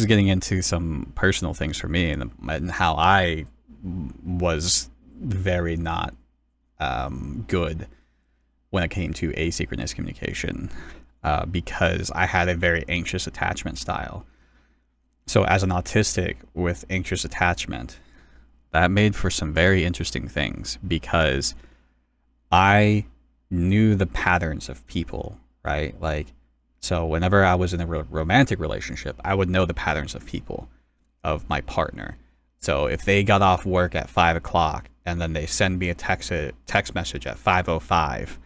getting into some personal things for me and how I was very not good when it came to asynchronous communication. Because I had a very anxious attachment style. So as an autistic with anxious attachment, that made for some very interesting things because I knew the patterns of people, right? Like, so whenever I was in a romantic relationship, I would know the patterns of people, of my partner. So if they got off work at 5 o'clock and then they send me a text message at 5:05,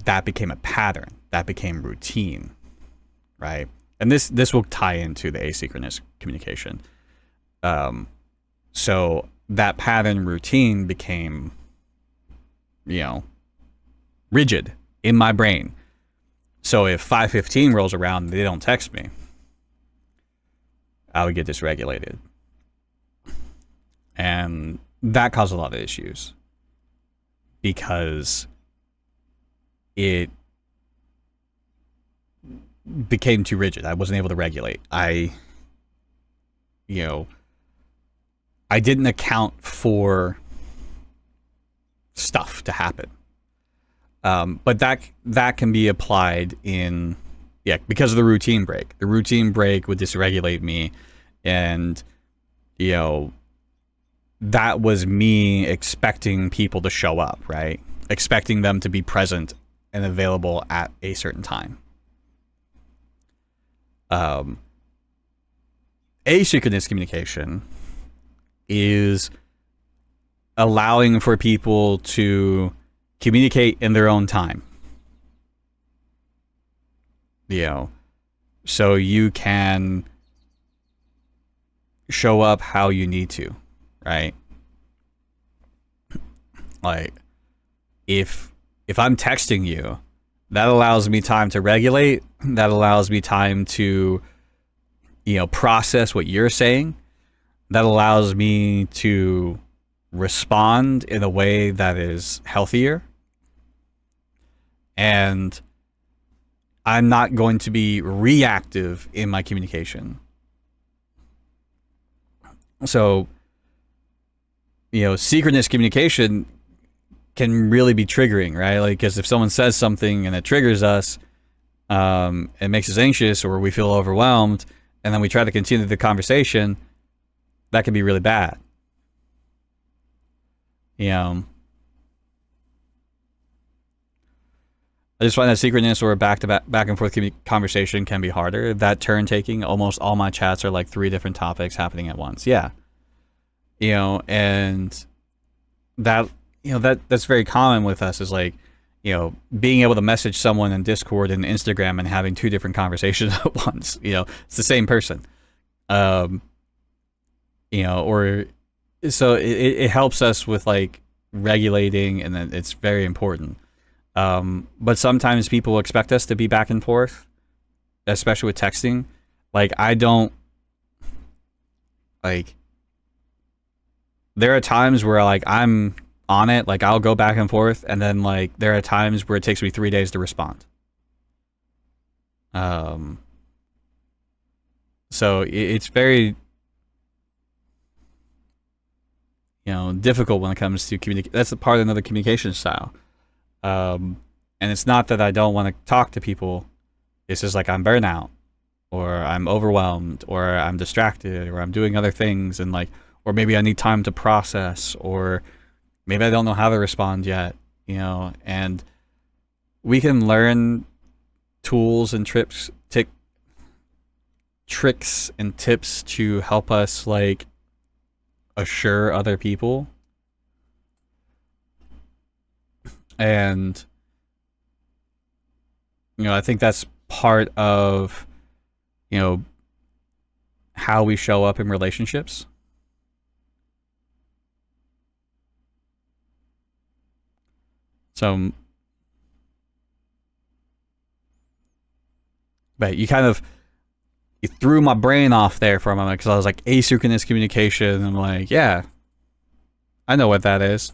that became a pattern. That became routine, right? And this will tie into the asynchronous communication. So that pattern routine became, rigid in my brain. So if 5:15 rolls around and they don't text me, I would get dysregulated. And that caused a lot of issues because it became too rigid. I wasn't able to regulate. I didn't account for stuff to happen. But that can be applied in, yeah, because of the routine break. The routine break would dysregulate me, and you know, that was me expecting people to show up, right? Expecting them to be present and available at a certain time. Asynchronous communication is allowing for people to communicate in their own time. You know, so you can show up how you need to, right? Like, if I'm texting you, that allows me time to regulate. That allows me time to, you know, process what you're saying. That allows me to respond in a way that is healthier. And I'm not going to be reactive in my communication. So, you know, synchronous communication can really be triggering, right? Like, because if someone says something and it triggers us, it makes us anxious, or we feel overwhelmed, and then we try to continue the conversation, that can be really bad. You know, I just find that synchronous or back and forth conversation can be harder. That turn taking, almost all my chats are like 3 different topics happening at once. Yeah. You know, and that, you know, that's very common with us, is like, you know, being able to message someone in Discord and Instagram and having 2 different conversations at once. You know, it's the same person. You know, or so it helps us with like regulating, and then it's very important. But sometimes people expect us to be back and forth, especially with texting. Like, I don't, like, there are times where like I'm on it, like I'll go back and forth, and then like there are times where it takes me 3 days to respond. So it's very, you know, difficult when it comes to communicate. That's a part of another communication style. And it's not that I don't want to talk to people. It's just like I'm burnout, or I'm overwhelmed, or I'm distracted, or I'm doing other things, and like, or maybe I need time to process, or maybe I don't know how to respond yet, you know. And we can learn tools and tricks and tips to help us like assure other people. And, you know, I think that's part of, you know, how we show up in relationships. So, but you threw my brain off there for a moment, because I was like, asynchronous communication, and I'm like, yeah, I know what that is.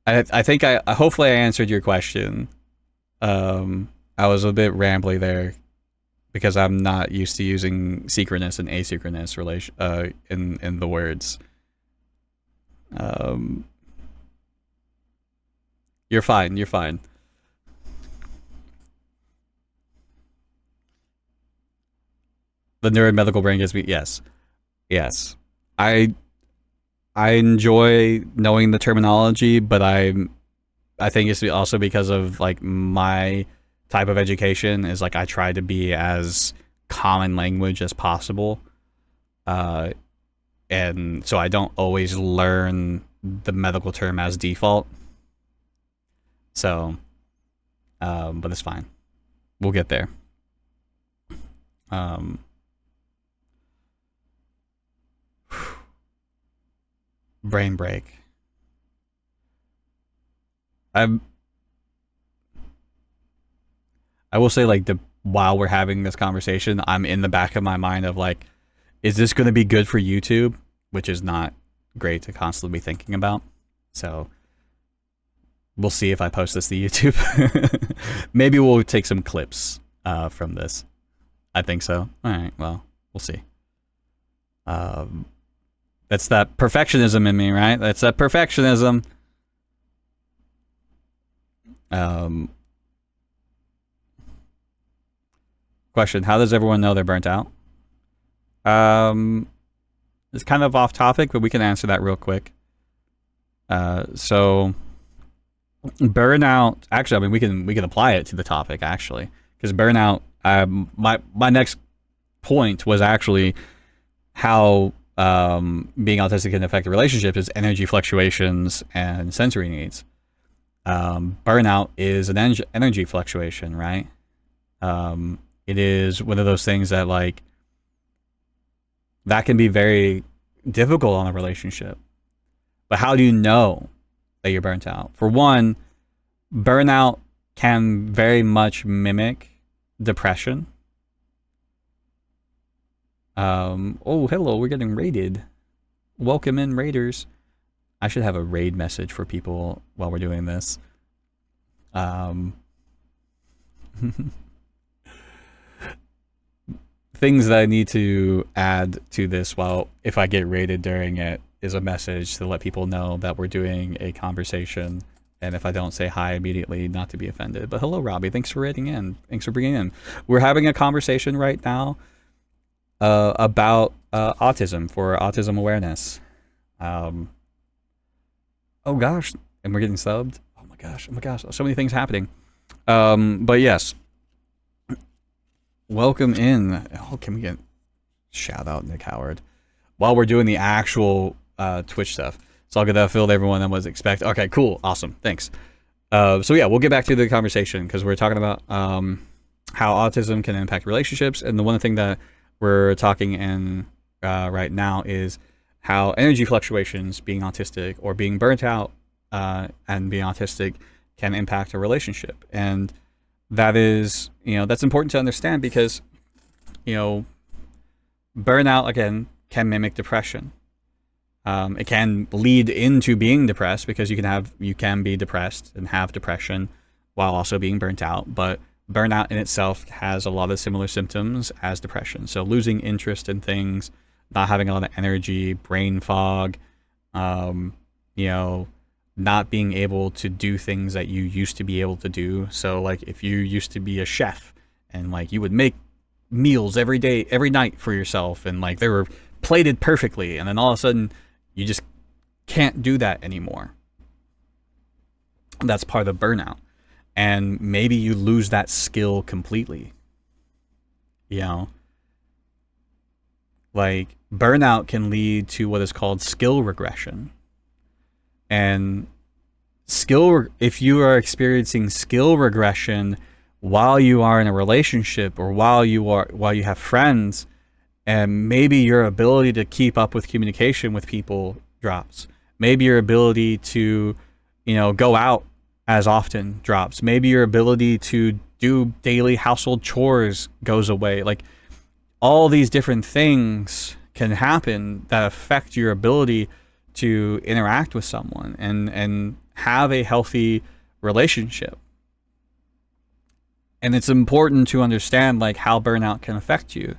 I think hopefully I answered your question. I was a bit rambly there because I'm not used to using synchronous and asynchronous relation in the words. You're fine. You're fine. The neuromedical brain gives me, yes. I enjoy knowing the terminology, but I think it's also because of like my type of education is like I try to be as common language as possible, and so I don't always learn the medical term as default. So, but it's fine. We'll get there. Brain break. I will say, like, while we're having this conversation, I'm in the back of my mind of like, is this going to be good for YouTube? Which is not great to constantly be thinking about. So we'll see if I post this to YouTube. Maybe we'll take some clips from this. I think so. All right, well, we'll see. That's that perfectionism in me, right? That's that perfectionism. Question: how does everyone know they're burnt out? It's kind of off topic, but we can answer that real quick. So burnout. Actually, I mean we can apply it to the topic actually, because burnout. My next point was actually how being autistic can affect a relationship is energy fluctuations and sensory needs. Burnout is an energy fluctuation, right? It is one of those things that like that can be very difficult on a relationship. But how do you know that you're burnt out? For one, burnout can very much mimic depression. Oh, hello, we're getting raided. Welcome in, raiders. I should have a raid message for people while we're doing this. Things that I need to add to this while if I get raided during it is a message to let people know that we're doing a conversation, and if I don't say hi immediately, not to be offended. But hello, Robbie. Thanks for raiding in. Thanks for bringing in. We're having a conversation right now about autism for autism awareness. Oh gosh, and we're getting subbed. Oh my gosh, so many things happening. But yes, welcome in. Oh, can we get shout out Nick Howard while we're doing the actual Twitch stuff? So I'll get that filled. Everyone that was expecting. Okay, cool, awesome, thanks. So yeah, we'll get back to the conversation because we're talking about how autism can impact relationships, and the one thing that we're talking in right now is how energy fluctuations, being autistic or being burnt out and being autistic, can impact a relationship. And that is, that's important to understand because, burnout, again, can mimic depression. It can lead into being depressed because you can be depressed and have depression while also being burnt out. But burnout in itself has a lot of similar symptoms as depression. So losing interest in things, not having a lot of energy, brain fog, not being able to do things that you used to be able to do. So like if you used to be a chef and like you would make meals every day, every night for yourself, and like they were plated perfectly, and then all of a sudden you just can't do that anymore. That's part of burnout. And maybe you lose that skill completely. Like burnout can lead to what is called skill regression. And if you are experiencing skill regression while you are in a relationship or while you have friends, and maybe your ability to keep up with communication with people drops. Maybe your ability to, go out as often drops. Maybe your ability to do daily household chores goes away. Like all these different things can happen that affect your ability to interact with someone and have a healthy relationship. And it's important to understand like how burnout can affect you.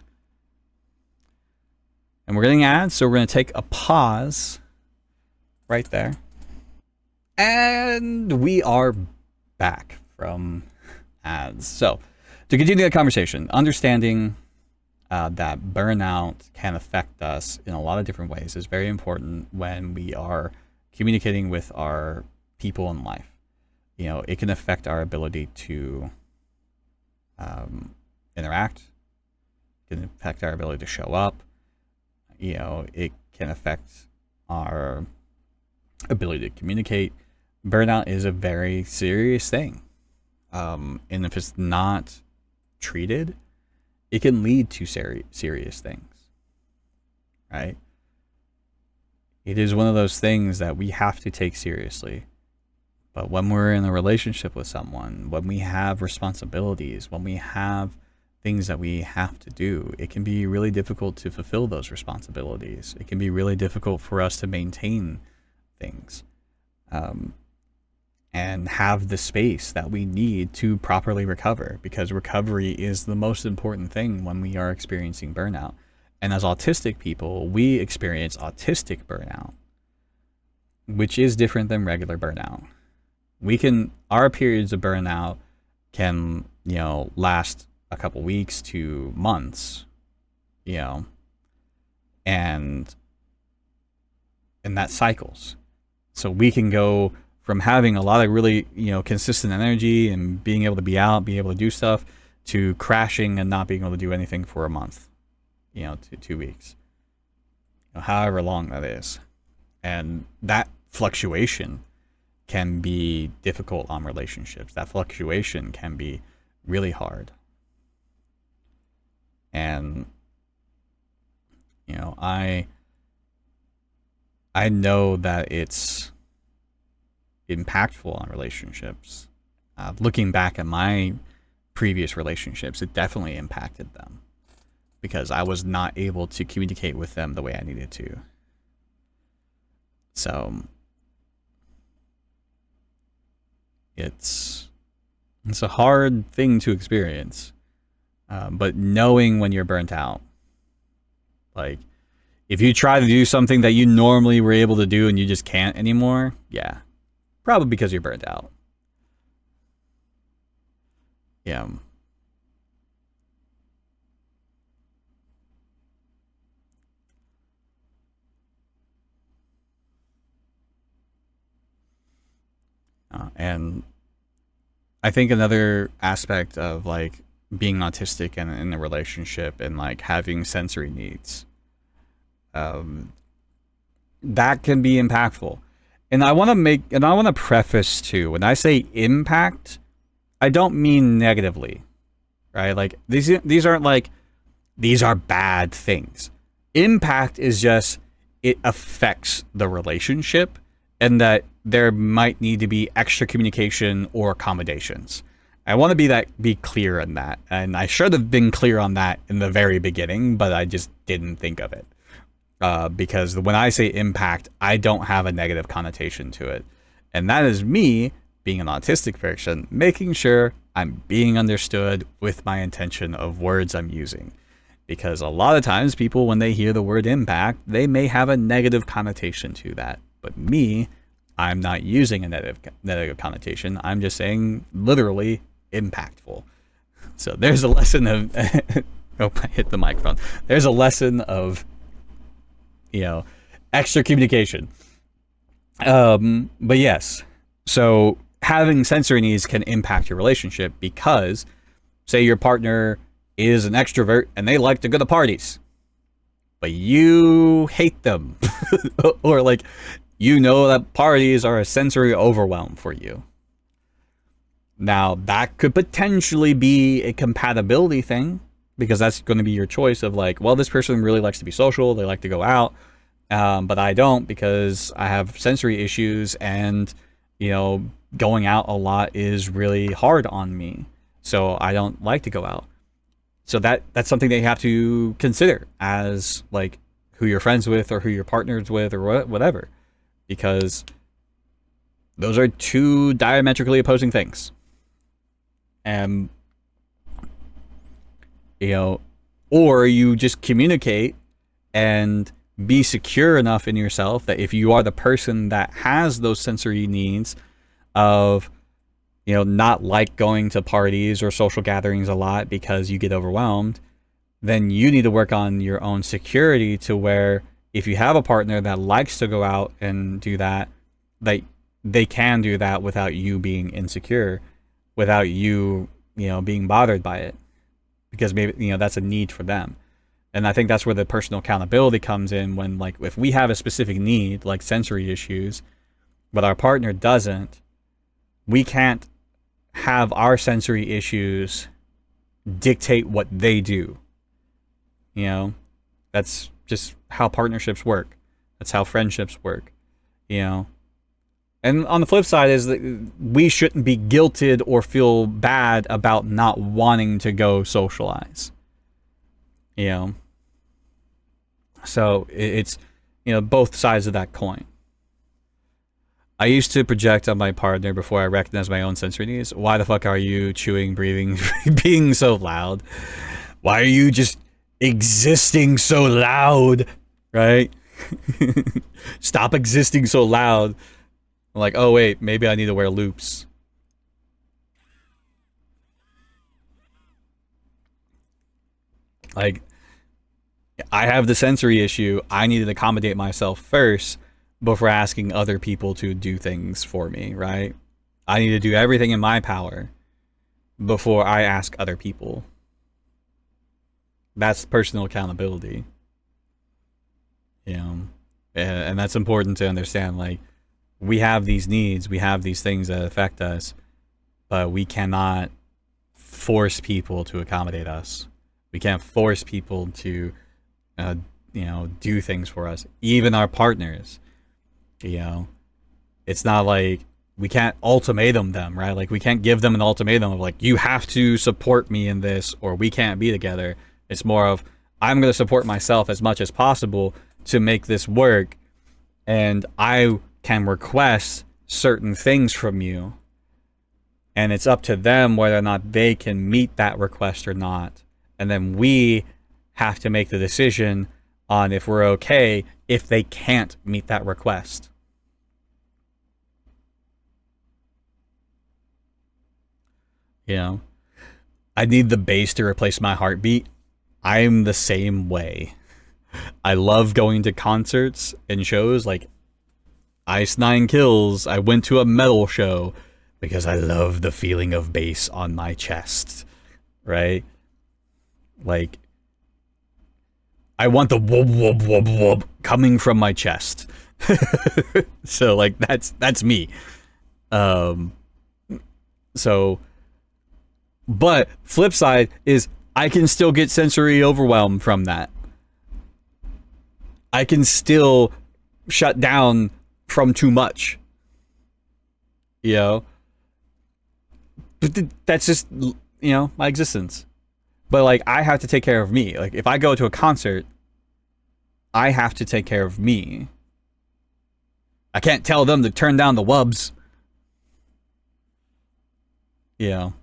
And we're getting ads, so we're going to take a pause right there. And we are back from ads. So to continue the conversation, understanding that burnout can affect us in a lot of different ways is very important when we are communicating with our people in life. It can affect our ability to interact. It can affect our ability to show up. It can affect our ability to communicate. Burnout is a very serious thing. And if it's not treated, it can lead to serious things, right? It is one of those things that we have to take seriously. But when we're in a relationship with someone, when we have responsibilities, when we have things that we have to do, it can be really difficult to fulfill those responsibilities. It can be really difficult for us to maintain things and have the space that we need to properly recover, because recovery is the most important thing when we are experiencing burnout. And as autistic people, we experience autistic burnout, which is different than regular burnout. Our periods of burnout can, last a couple weeks to months, and that cycles. So we can go from having a lot of really, consistent energy and being able to be out, be able to do stuff, to crashing and not being able to do anything for a month, to 2 weeks, however long that is. And that fluctuation can be difficult on relationships. That fluctuation can be really hard. And, I know that it's impactful on relationships. Looking back at my previous relationships, it definitely impacted them because I was not able to communicate with them the way I needed to. So it's a hard thing to experience, but knowing when you're burnt out, like if you try to do something that you normally were able to do and you just can't anymore, yeah, probably because you're burnt out. Yeah. And I think another aspect of like being autistic and in a relationship and like having sensory needs, that can be impactful. And I want to preface too, when I say impact, I don't mean negatively, right? Like these aren't like, these are bad things. Impact is just, it affects the relationship and that there might need to be extra communication or accommodations. I want to be clear on that. And I should have been clear on that in the very beginning, but I just didn't think of it. Because when I say impact, I don't have a negative connotation to it. And that is me, being an autistic person, making sure I'm being understood with my intention of words I'm using. Because a lot of times people, when they hear the word impact, they may have a negative connotation to that. But me, I'm not using a negative connotation. I'm just saying literally impactful. So there's a lesson of, oh, I hit the microphone. There's a lesson of, extra communication. But yes, so having sensory needs can impact your relationship because, say your partner is an extrovert and they like to go to parties, but you hate them, or like, that parties are a sensory overwhelm for you. Now, that could potentially be a compatibility thing, because that's going to be your choice of like, well, this person really likes to be social, they like to go out, but I don't because I have sensory issues and, going out a lot is really hard on me. So I don't like to go out. So that's something that you have to consider as like who you're friends with or who you're partners with or whatever. Because those are two diametrically opposing things. And, or you just communicate and be secure enough in yourself that if you are the person that has those sensory needs of, not like going to parties or social gatherings a lot because you get overwhelmed, then you need to work on your own security to where if you have a partner that likes to go out and do that, they can do that without you being insecure, without you, being bothered by it, because maybe, that's a need for them. And I think that's where the personal accountability comes in when, like, if we have a specific need, like sensory issues, but our partner doesn't, we can't have our sensory issues dictate what they do. That's just how partnerships work. That's how friendships work, And on the flip side is that we shouldn't be guilted or feel bad about not wanting to go socialize. So it's, both sides of that coin. I used to project on my partner before I recognized my own sensory needs. Why the fuck are you chewing, breathing, being so loud? Why are you just existing so loud, right? Stop existing so loud. I'm like, oh wait, maybe I need to wear loops. Like, I have the sensory issue. I need to accommodate myself first before asking other people to do things for me, right? I need to do everything in my power before I ask other people. That's personal accountability. You know, and that's important to understand. Like, we have these needs, we have these things that affect us, but we cannot force people to accommodate us. We can't force people to, you know, do things for us. Even our partners, you know, it's not like we can't ultimatum them, right? Like, we can't give them an ultimatum of like, you have to support me in this or we can't be together. It's more of, I'm going to support myself as much as possible to make this work, and I can request certain things from you, and it's up to them whether or not they can meet that request or not. And then we have to make the decision on if we're okay if they can't meet that request. You know, I need the bass to replace my heartbeat. I'm the same way. I love going to concerts and shows like Ice Nine Kills. I went to a metal show because I love the feeling of bass on my chest, right? Like, I want the whoop whoop whoop whoop coming from my chest. So like that's me. So, but flip side is I can still get sensory overwhelm from that. I can still shut down from too much. You know? But that's just, you know, my existence. But like, I have to take care of me. Like, if I go to a concert, I have to take care of me. I can't tell them to turn down the wubs. You know?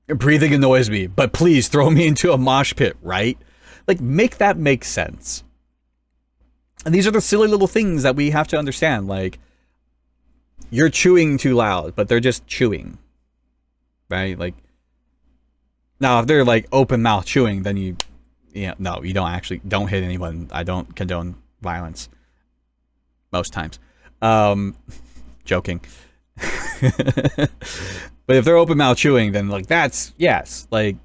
Breathing annoys me, but please throw me into a mosh pit, right? Like, make that make sense. And these are the silly little things that we have to understand. Like, you're chewing too loud, but they're just chewing, right? Like, now if they're like open mouth chewing, then you know, no, you don't hit anyone. I don't condone violence most times. Joking. But if they're open mouth chewing, then like, that's, yes, like,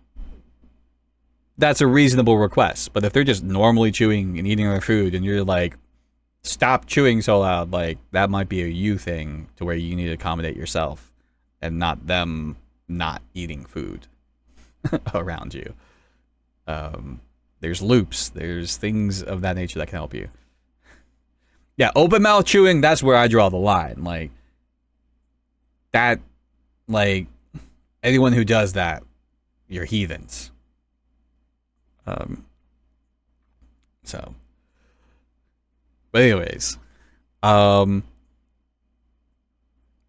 that's a reasonable request. But if they're just normally chewing and eating their food and you're like, stop chewing so loud, like, that might be a you thing to where you need to accommodate yourself and not them not eating food around you. There's loops, there's things of that nature that can help you. Yeah, open mouth chewing, that's where I draw the line. Like, that, like, anyone who does that, you're heathens. So, but anyways, the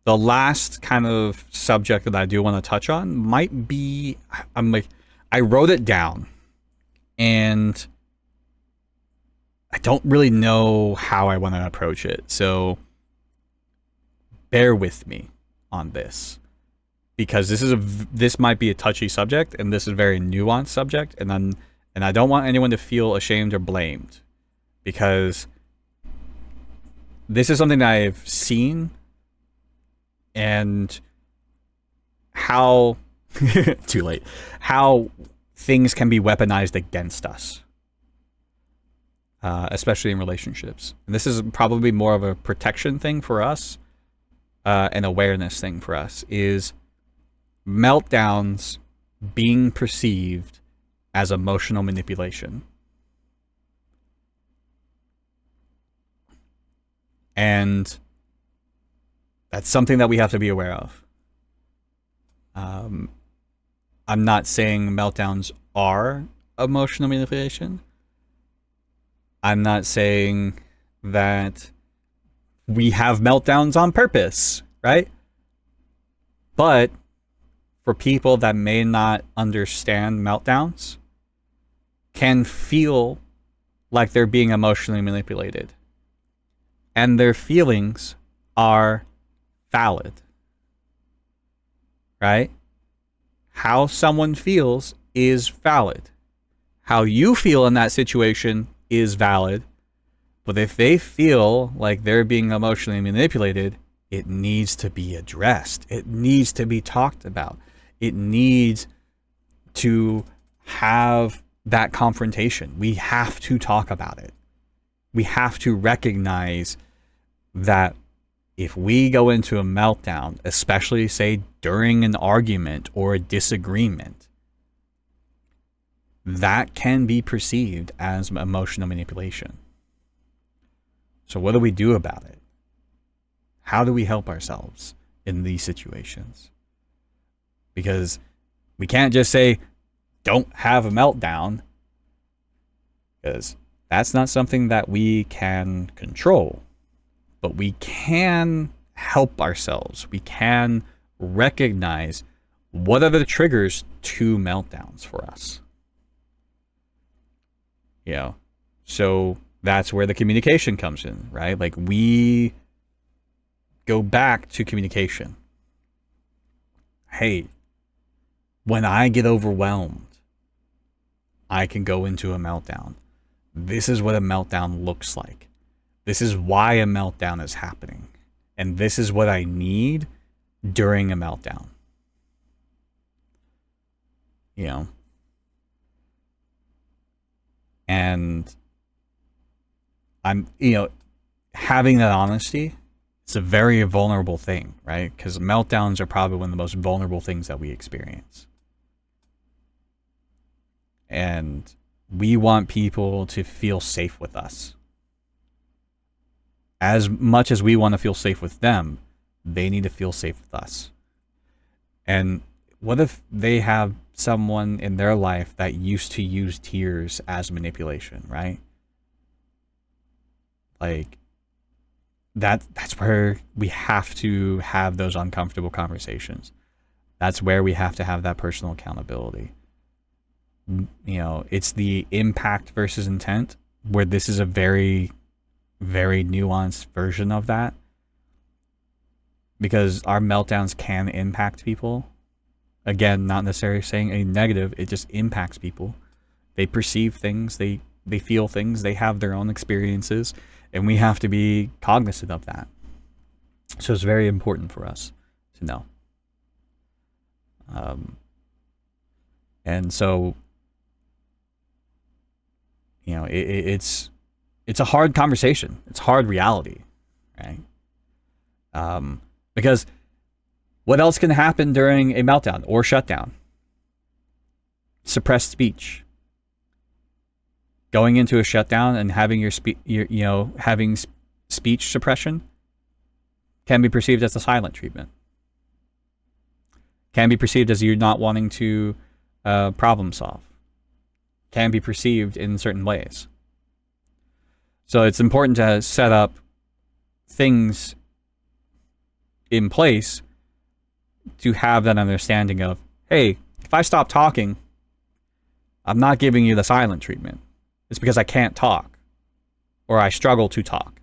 last kind of subject that I do want to touch on might be, I wrote it down and I don't really know how I want to approach it. So bear with me on this, because this might be a touchy subject, and this is a very nuanced subject, and I don't want anyone to feel ashamed or blamed, because this is something that I've seen, and how too late, how things can be weaponized against us, especially in relationships. And this is probably more of a protection thing for us, an awareness thing for us, is meltdowns being perceived as emotional manipulation. And that's something that we have to be aware of. I'm not saying meltdowns are emotional manipulation. I'm not saying that we have meltdowns on purpose, right? But for people that may not understand meltdowns, can feel like they're being emotionally manipulated, and their feelings are valid, right? How someone feels is valid. How you feel in that situation is valid. But if they feel like they're being emotionally manipulated, it needs to be addressed. It needs to be talked about. It needs to have that confrontation. We have to talk about it. We have to recognize that if we go into a meltdown, especially say during an argument or a disagreement, that can be perceived as emotional manipulation. So what do we do about it? How do we help ourselves in these situations? Because we can't just say, don't have a meltdown, because that's not something that we can control. But we can help ourselves. We can recognize what are the triggers to meltdowns for us. You know, so that's where the communication comes in, right? Like, we go back to communication. Hey, when I get overwhelmed, I can go into a meltdown. This is what a meltdown looks like. This is why a meltdown is happening. And this is what I need during a meltdown. You know? And having that honesty, it's a very vulnerable thing, right? Because meltdowns are probably one of the most vulnerable things that we experience. And we want people to feel safe with us. As much as we want to feel safe with them, they need to feel safe with us. And what if they have someone in their life that used to use tears as manipulation, right? Like, that's where we have to have those uncomfortable conversations. That's where we have to have that personal accountability. You know, it's the impact versus intent, where this is a very, very nuanced version of that. Because our meltdowns can impact people. Again, not necessarily saying a negative, it just impacts people. They perceive things, they feel things, they have their own experiences, and we have to be cognizant of that. So it's very important for us to know. And so, you know, it's a hard conversation. It's hard reality, right? Because what else can happen during a meltdown or shutdown? Suppressed speech. Going into a shutdown and having having speech suppression can be perceived as a silent treatment. Can be perceived as you're not wanting to problem solve. Can be perceived in certain ways. So it's important to set up things in place to have that understanding of, hey, if I stop talking, I'm not giving you the silent treatment. It's because I can't talk, or I struggle to talk.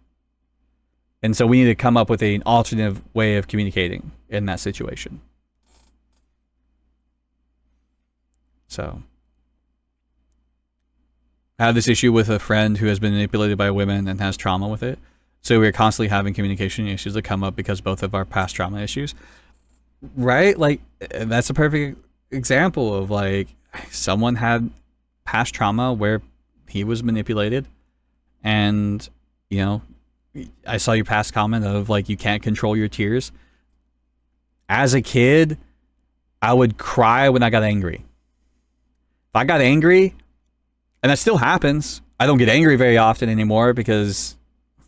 And so we need to come up with an alternative way of communicating in that situation. So I have this issue with a friend who has been manipulated by women and has trauma with it. So we're constantly having communication issues that come up because both of our past trauma issues. Right? Like, that's a perfect example of, like, someone had past trauma where he was manipulated. And, you know, I saw your past comment of, like, you can't control your tears. As a kid, I would cry when I got angry. If I got angry, and that still happens, I don't get angry very often anymore because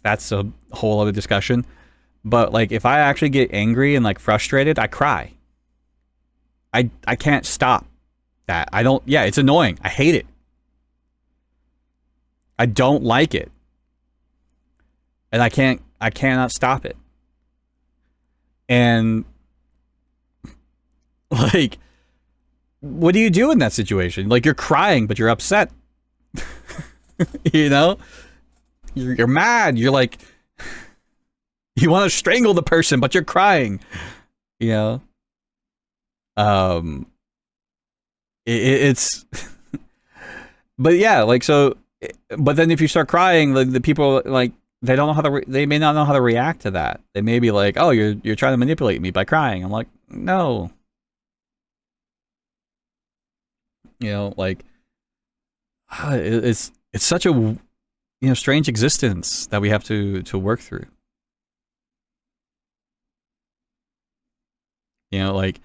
that's a whole other discussion. But, like, if I actually get angry and, like, frustrated, I cry. I can't stop that. It's annoying. I hate it. I don't like it. And I cannot stop it. And, like, what do you do in that situation? Like, you're crying, but you're upset. You know, you're mad. You're like, you want to strangle the person, but you're crying. You know, it's, but yeah, like so. But then if you start crying, the people like they don't know how to. They may not know how to react to that. They may be like, "Oh, you're trying to manipulate me by crying." I'm like, no. You know, like it's such a strange existence that we have to work through. You know, like,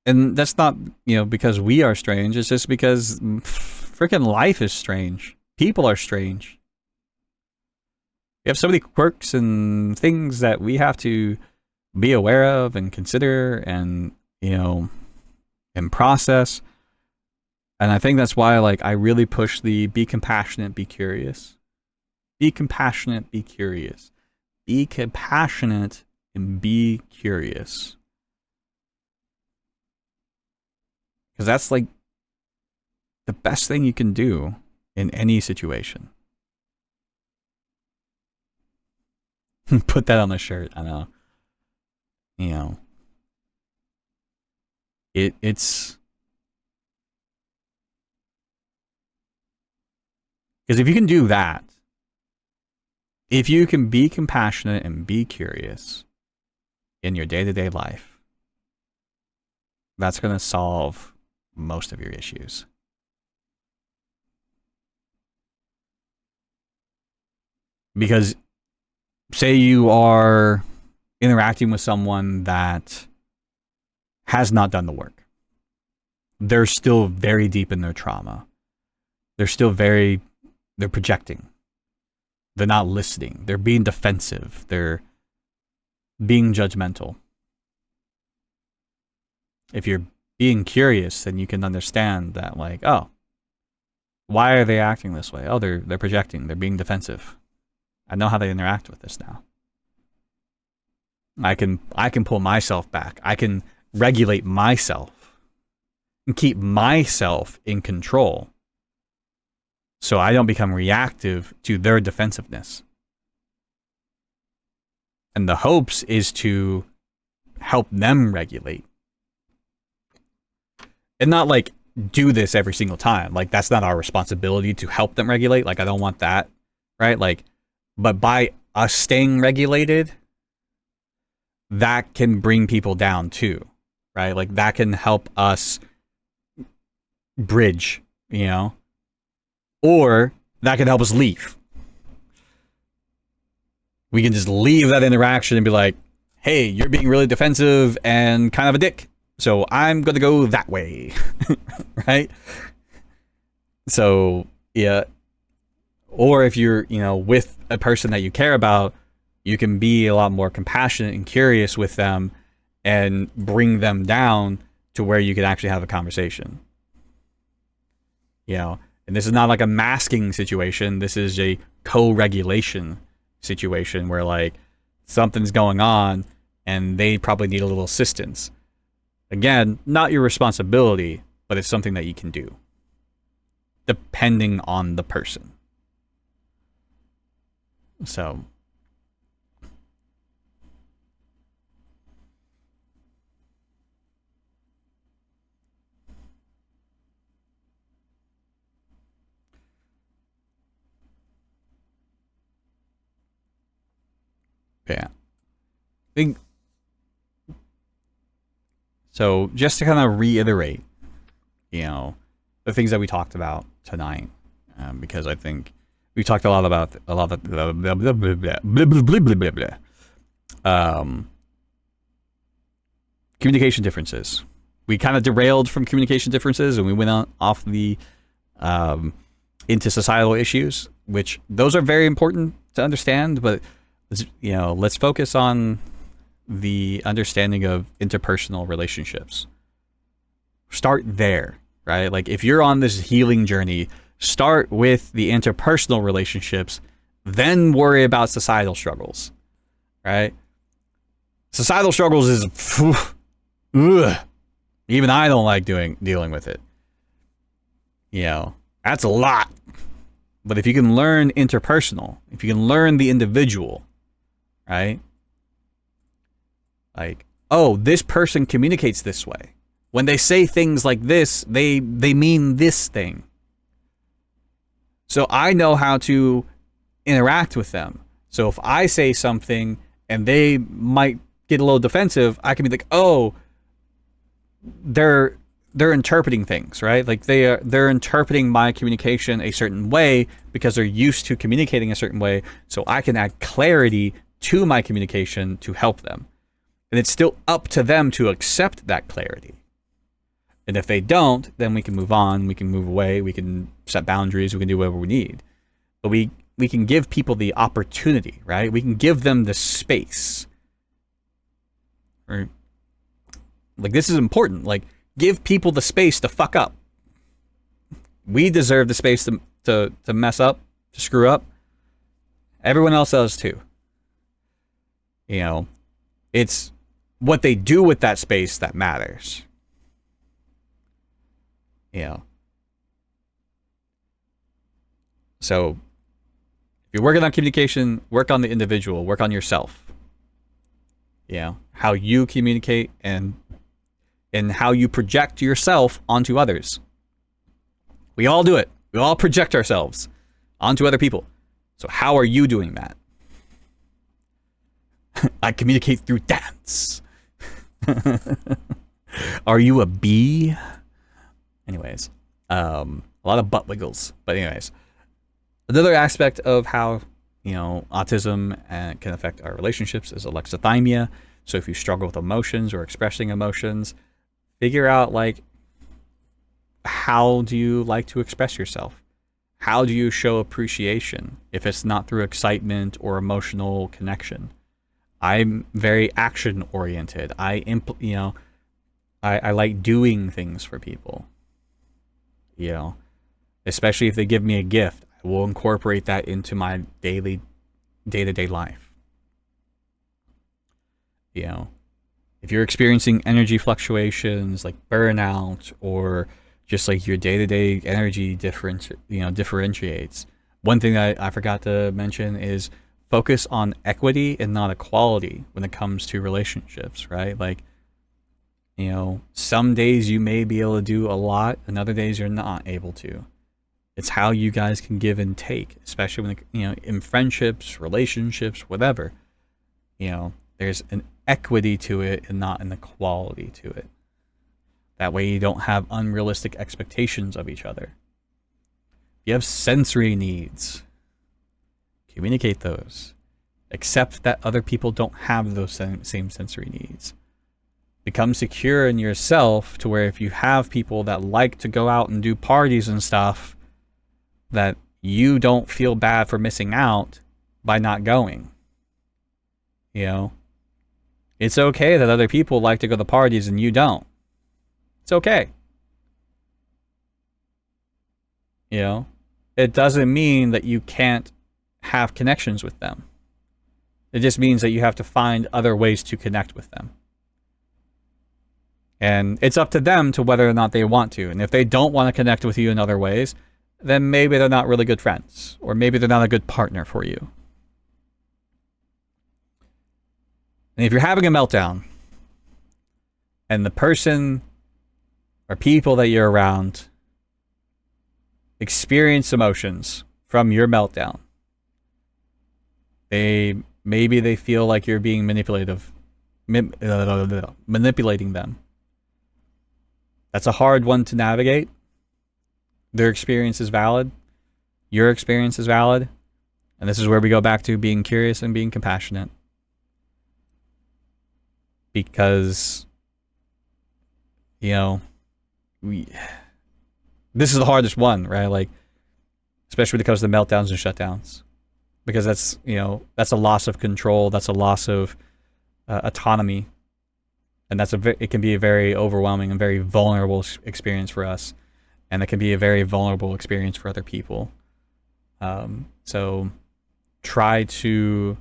and that's not because we are strange. It's just because freaking life is strange. People are strange. We have so many quirks and things that we have to be aware of and consider and and process. And I think that's why I really push the be compassionate, be curious. Be compassionate, be curious. Be compassionate and be curious. Because that's the best thing you can do in any situation. Put that on the shirt. I know. It's because if you can do that, if you can be compassionate and be curious in your day-to-day life, that's going to solve most of your issues. Because say you are interacting with someone that has not done the work. They're still very deep in their trauma. They're projecting. They're not listening. They're being defensive. They're being judgmental. If you're being curious, then you can understand that oh, why are they acting this way? Oh, they're projecting. They're being defensive. I know how they interact with this now. I can pull myself back. I can regulate myself and keep myself in control so I don't become reactive to their defensiveness. And the hopes is to help them regulate. And not do this every single time. That's not our responsibility to help them regulate. I don't want that, right? But by us staying regulated, that can bring people down too, right? That can help us bridge, or that can help us leave. We can just leave that interaction and be like, hey, you're being really defensive and kind of a dick, so I'm going to go that way, right? So, yeah. Or if you're, with a person that you care about, you can be a lot more compassionate and curious with them and bring them down to where you can actually have a conversation. And this is not a masking situation. This is a co-regulation situation where something's going on and they probably need a little assistance. Again, not your responsibility, but it's something that you can do depending on the person. So yeah. So just to kind of reiterate, the things that we talked about tonight, because I think we talked a lot about communication differences. We kind of derailed from communication differences and we went off the into societal issues, which those are very important to understand, but let's focus on the understanding of interpersonal relationships. Start there, right? If you're on this healing journey, start with the interpersonal relationships, then worry about societal struggles, right? Societal struggles is, even I don't like dealing with it. That's a lot. But if you can learn interpersonal, if you can learn the individual, right? Like, oh, this person communicates this way. When they say things like this, they mean this thing. So I know how to interact with them. So if I say something and they might get a little defensive, I can be like, oh, they're interpreting things, right? Like they're interpreting my communication a certain way because they're used to communicating a certain way. So I can add clarity to my communication to help them. And it's still up to them to accept that clarity. And if they don't, then we can move on, we can move away, we can set boundaries, we can do whatever we need. But we can give people the opportunity, right? We can give them the space. Right? Like, this is important. Like, give people the space to fuck up. We deserve the space to mess up, to screw up. Everyone else does too. You know, it's what they do with that space that matters. You know. So, if you're working on communication, work on the individual, work on yourself. You know, how you communicate and how you project yourself onto others. We all do it. We all project ourselves onto other people. So how are you doing that? I communicate through dance. Are you a bee? Anyways, a lot of butt wiggles. But anyways, another aspect of how, you know, autism can affect our relationships is alexithymia. So if you struggle with emotions or expressing emotions, figure out, like, how do you like to express yourself? How do you show appreciation if it's not through excitement or emotional connection? I'm very action oriented. I like doing things for people. You know, especially if they give me a gift, I will incorporate that into my day-to-day life. You know, if you're experiencing energy fluctuations like burnout, or just like your day-to-day energy differentiates. One thing I forgot to mention is focus on equity and not equality when it comes to relationships, right? Like, you know, some days you may be able to do a lot, and other days you're not able to. It's how you guys can give and take, especially when, you know, in friendships, relationships, whatever. You know, there's an equity to it and not an equality to it. That way you don't have unrealistic expectations of each other. If you have sensory needs, communicate those. Accept that other people don't have those same sensory needs. Become secure in yourself to where if you have people that like to go out and do parties and stuff, that you don't feel bad for missing out by not going. You know? It's okay that other people like to go to parties and you don't. It's okay. You know? It doesn't mean that you can't have connections with them. It just means that you have to find other ways to connect with them. And it's up to them to whether or not they want to. And if they don't want to connect with you in other ways, then maybe they're not really good friends. Or maybe they're not a good partner for you. And if you're having a meltdown, and the person or people that you're around experience emotions from your meltdown, maybe they feel like you're being manipulating them. That's a hard one to navigate. Their experience is valid. Your experience is valid. And this is where we go back to being curious and being compassionate. Because, you know, this is the hardest one, right? Like, especially because of the meltdowns and shutdowns. Because that's, you know, that's a loss of control. That's a loss of autonomy. And it can be a very overwhelming and very vulnerable experience for us. And it can be a very vulnerable experience for other people. So try to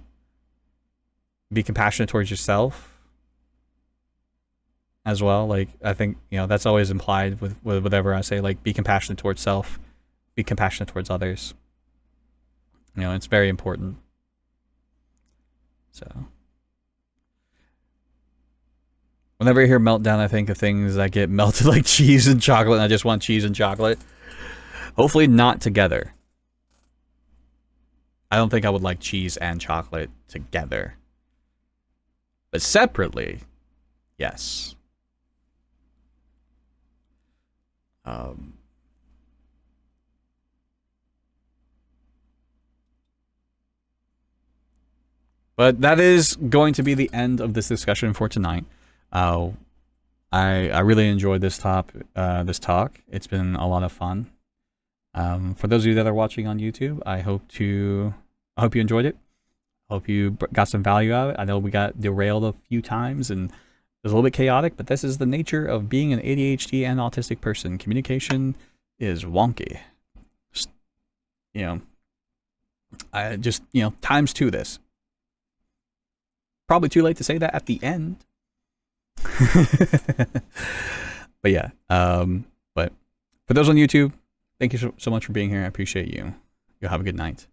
be compassionate towards yourself as well. Like, I think, you know, that's always implied with whatever I say, like, be compassionate towards self, be compassionate towards others. You know, it's very important. So whenever I hear meltdown, I think of things that get melted like cheese and chocolate, and I just want cheese and chocolate. Hopefully not together. I don't think I would like cheese and chocolate together. But separately, yes. But that is going to be the end of this discussion for tonight. I really enjoyed this talk. It's been a lot of fun. For those of you that are watching on YouTube, I hope you enjoyed it. Hope you got some value out of it. I know we got derailed a few times and it was a little bit chaotic, but this is the nature of being an ADHD and autistic person. Communication is wonky. You know, I just, you know, times two this. Probably too late to say that at the end. But yeah, but for those on YouTube, thank you so much for being here. I appreciate you. You'll have a good night.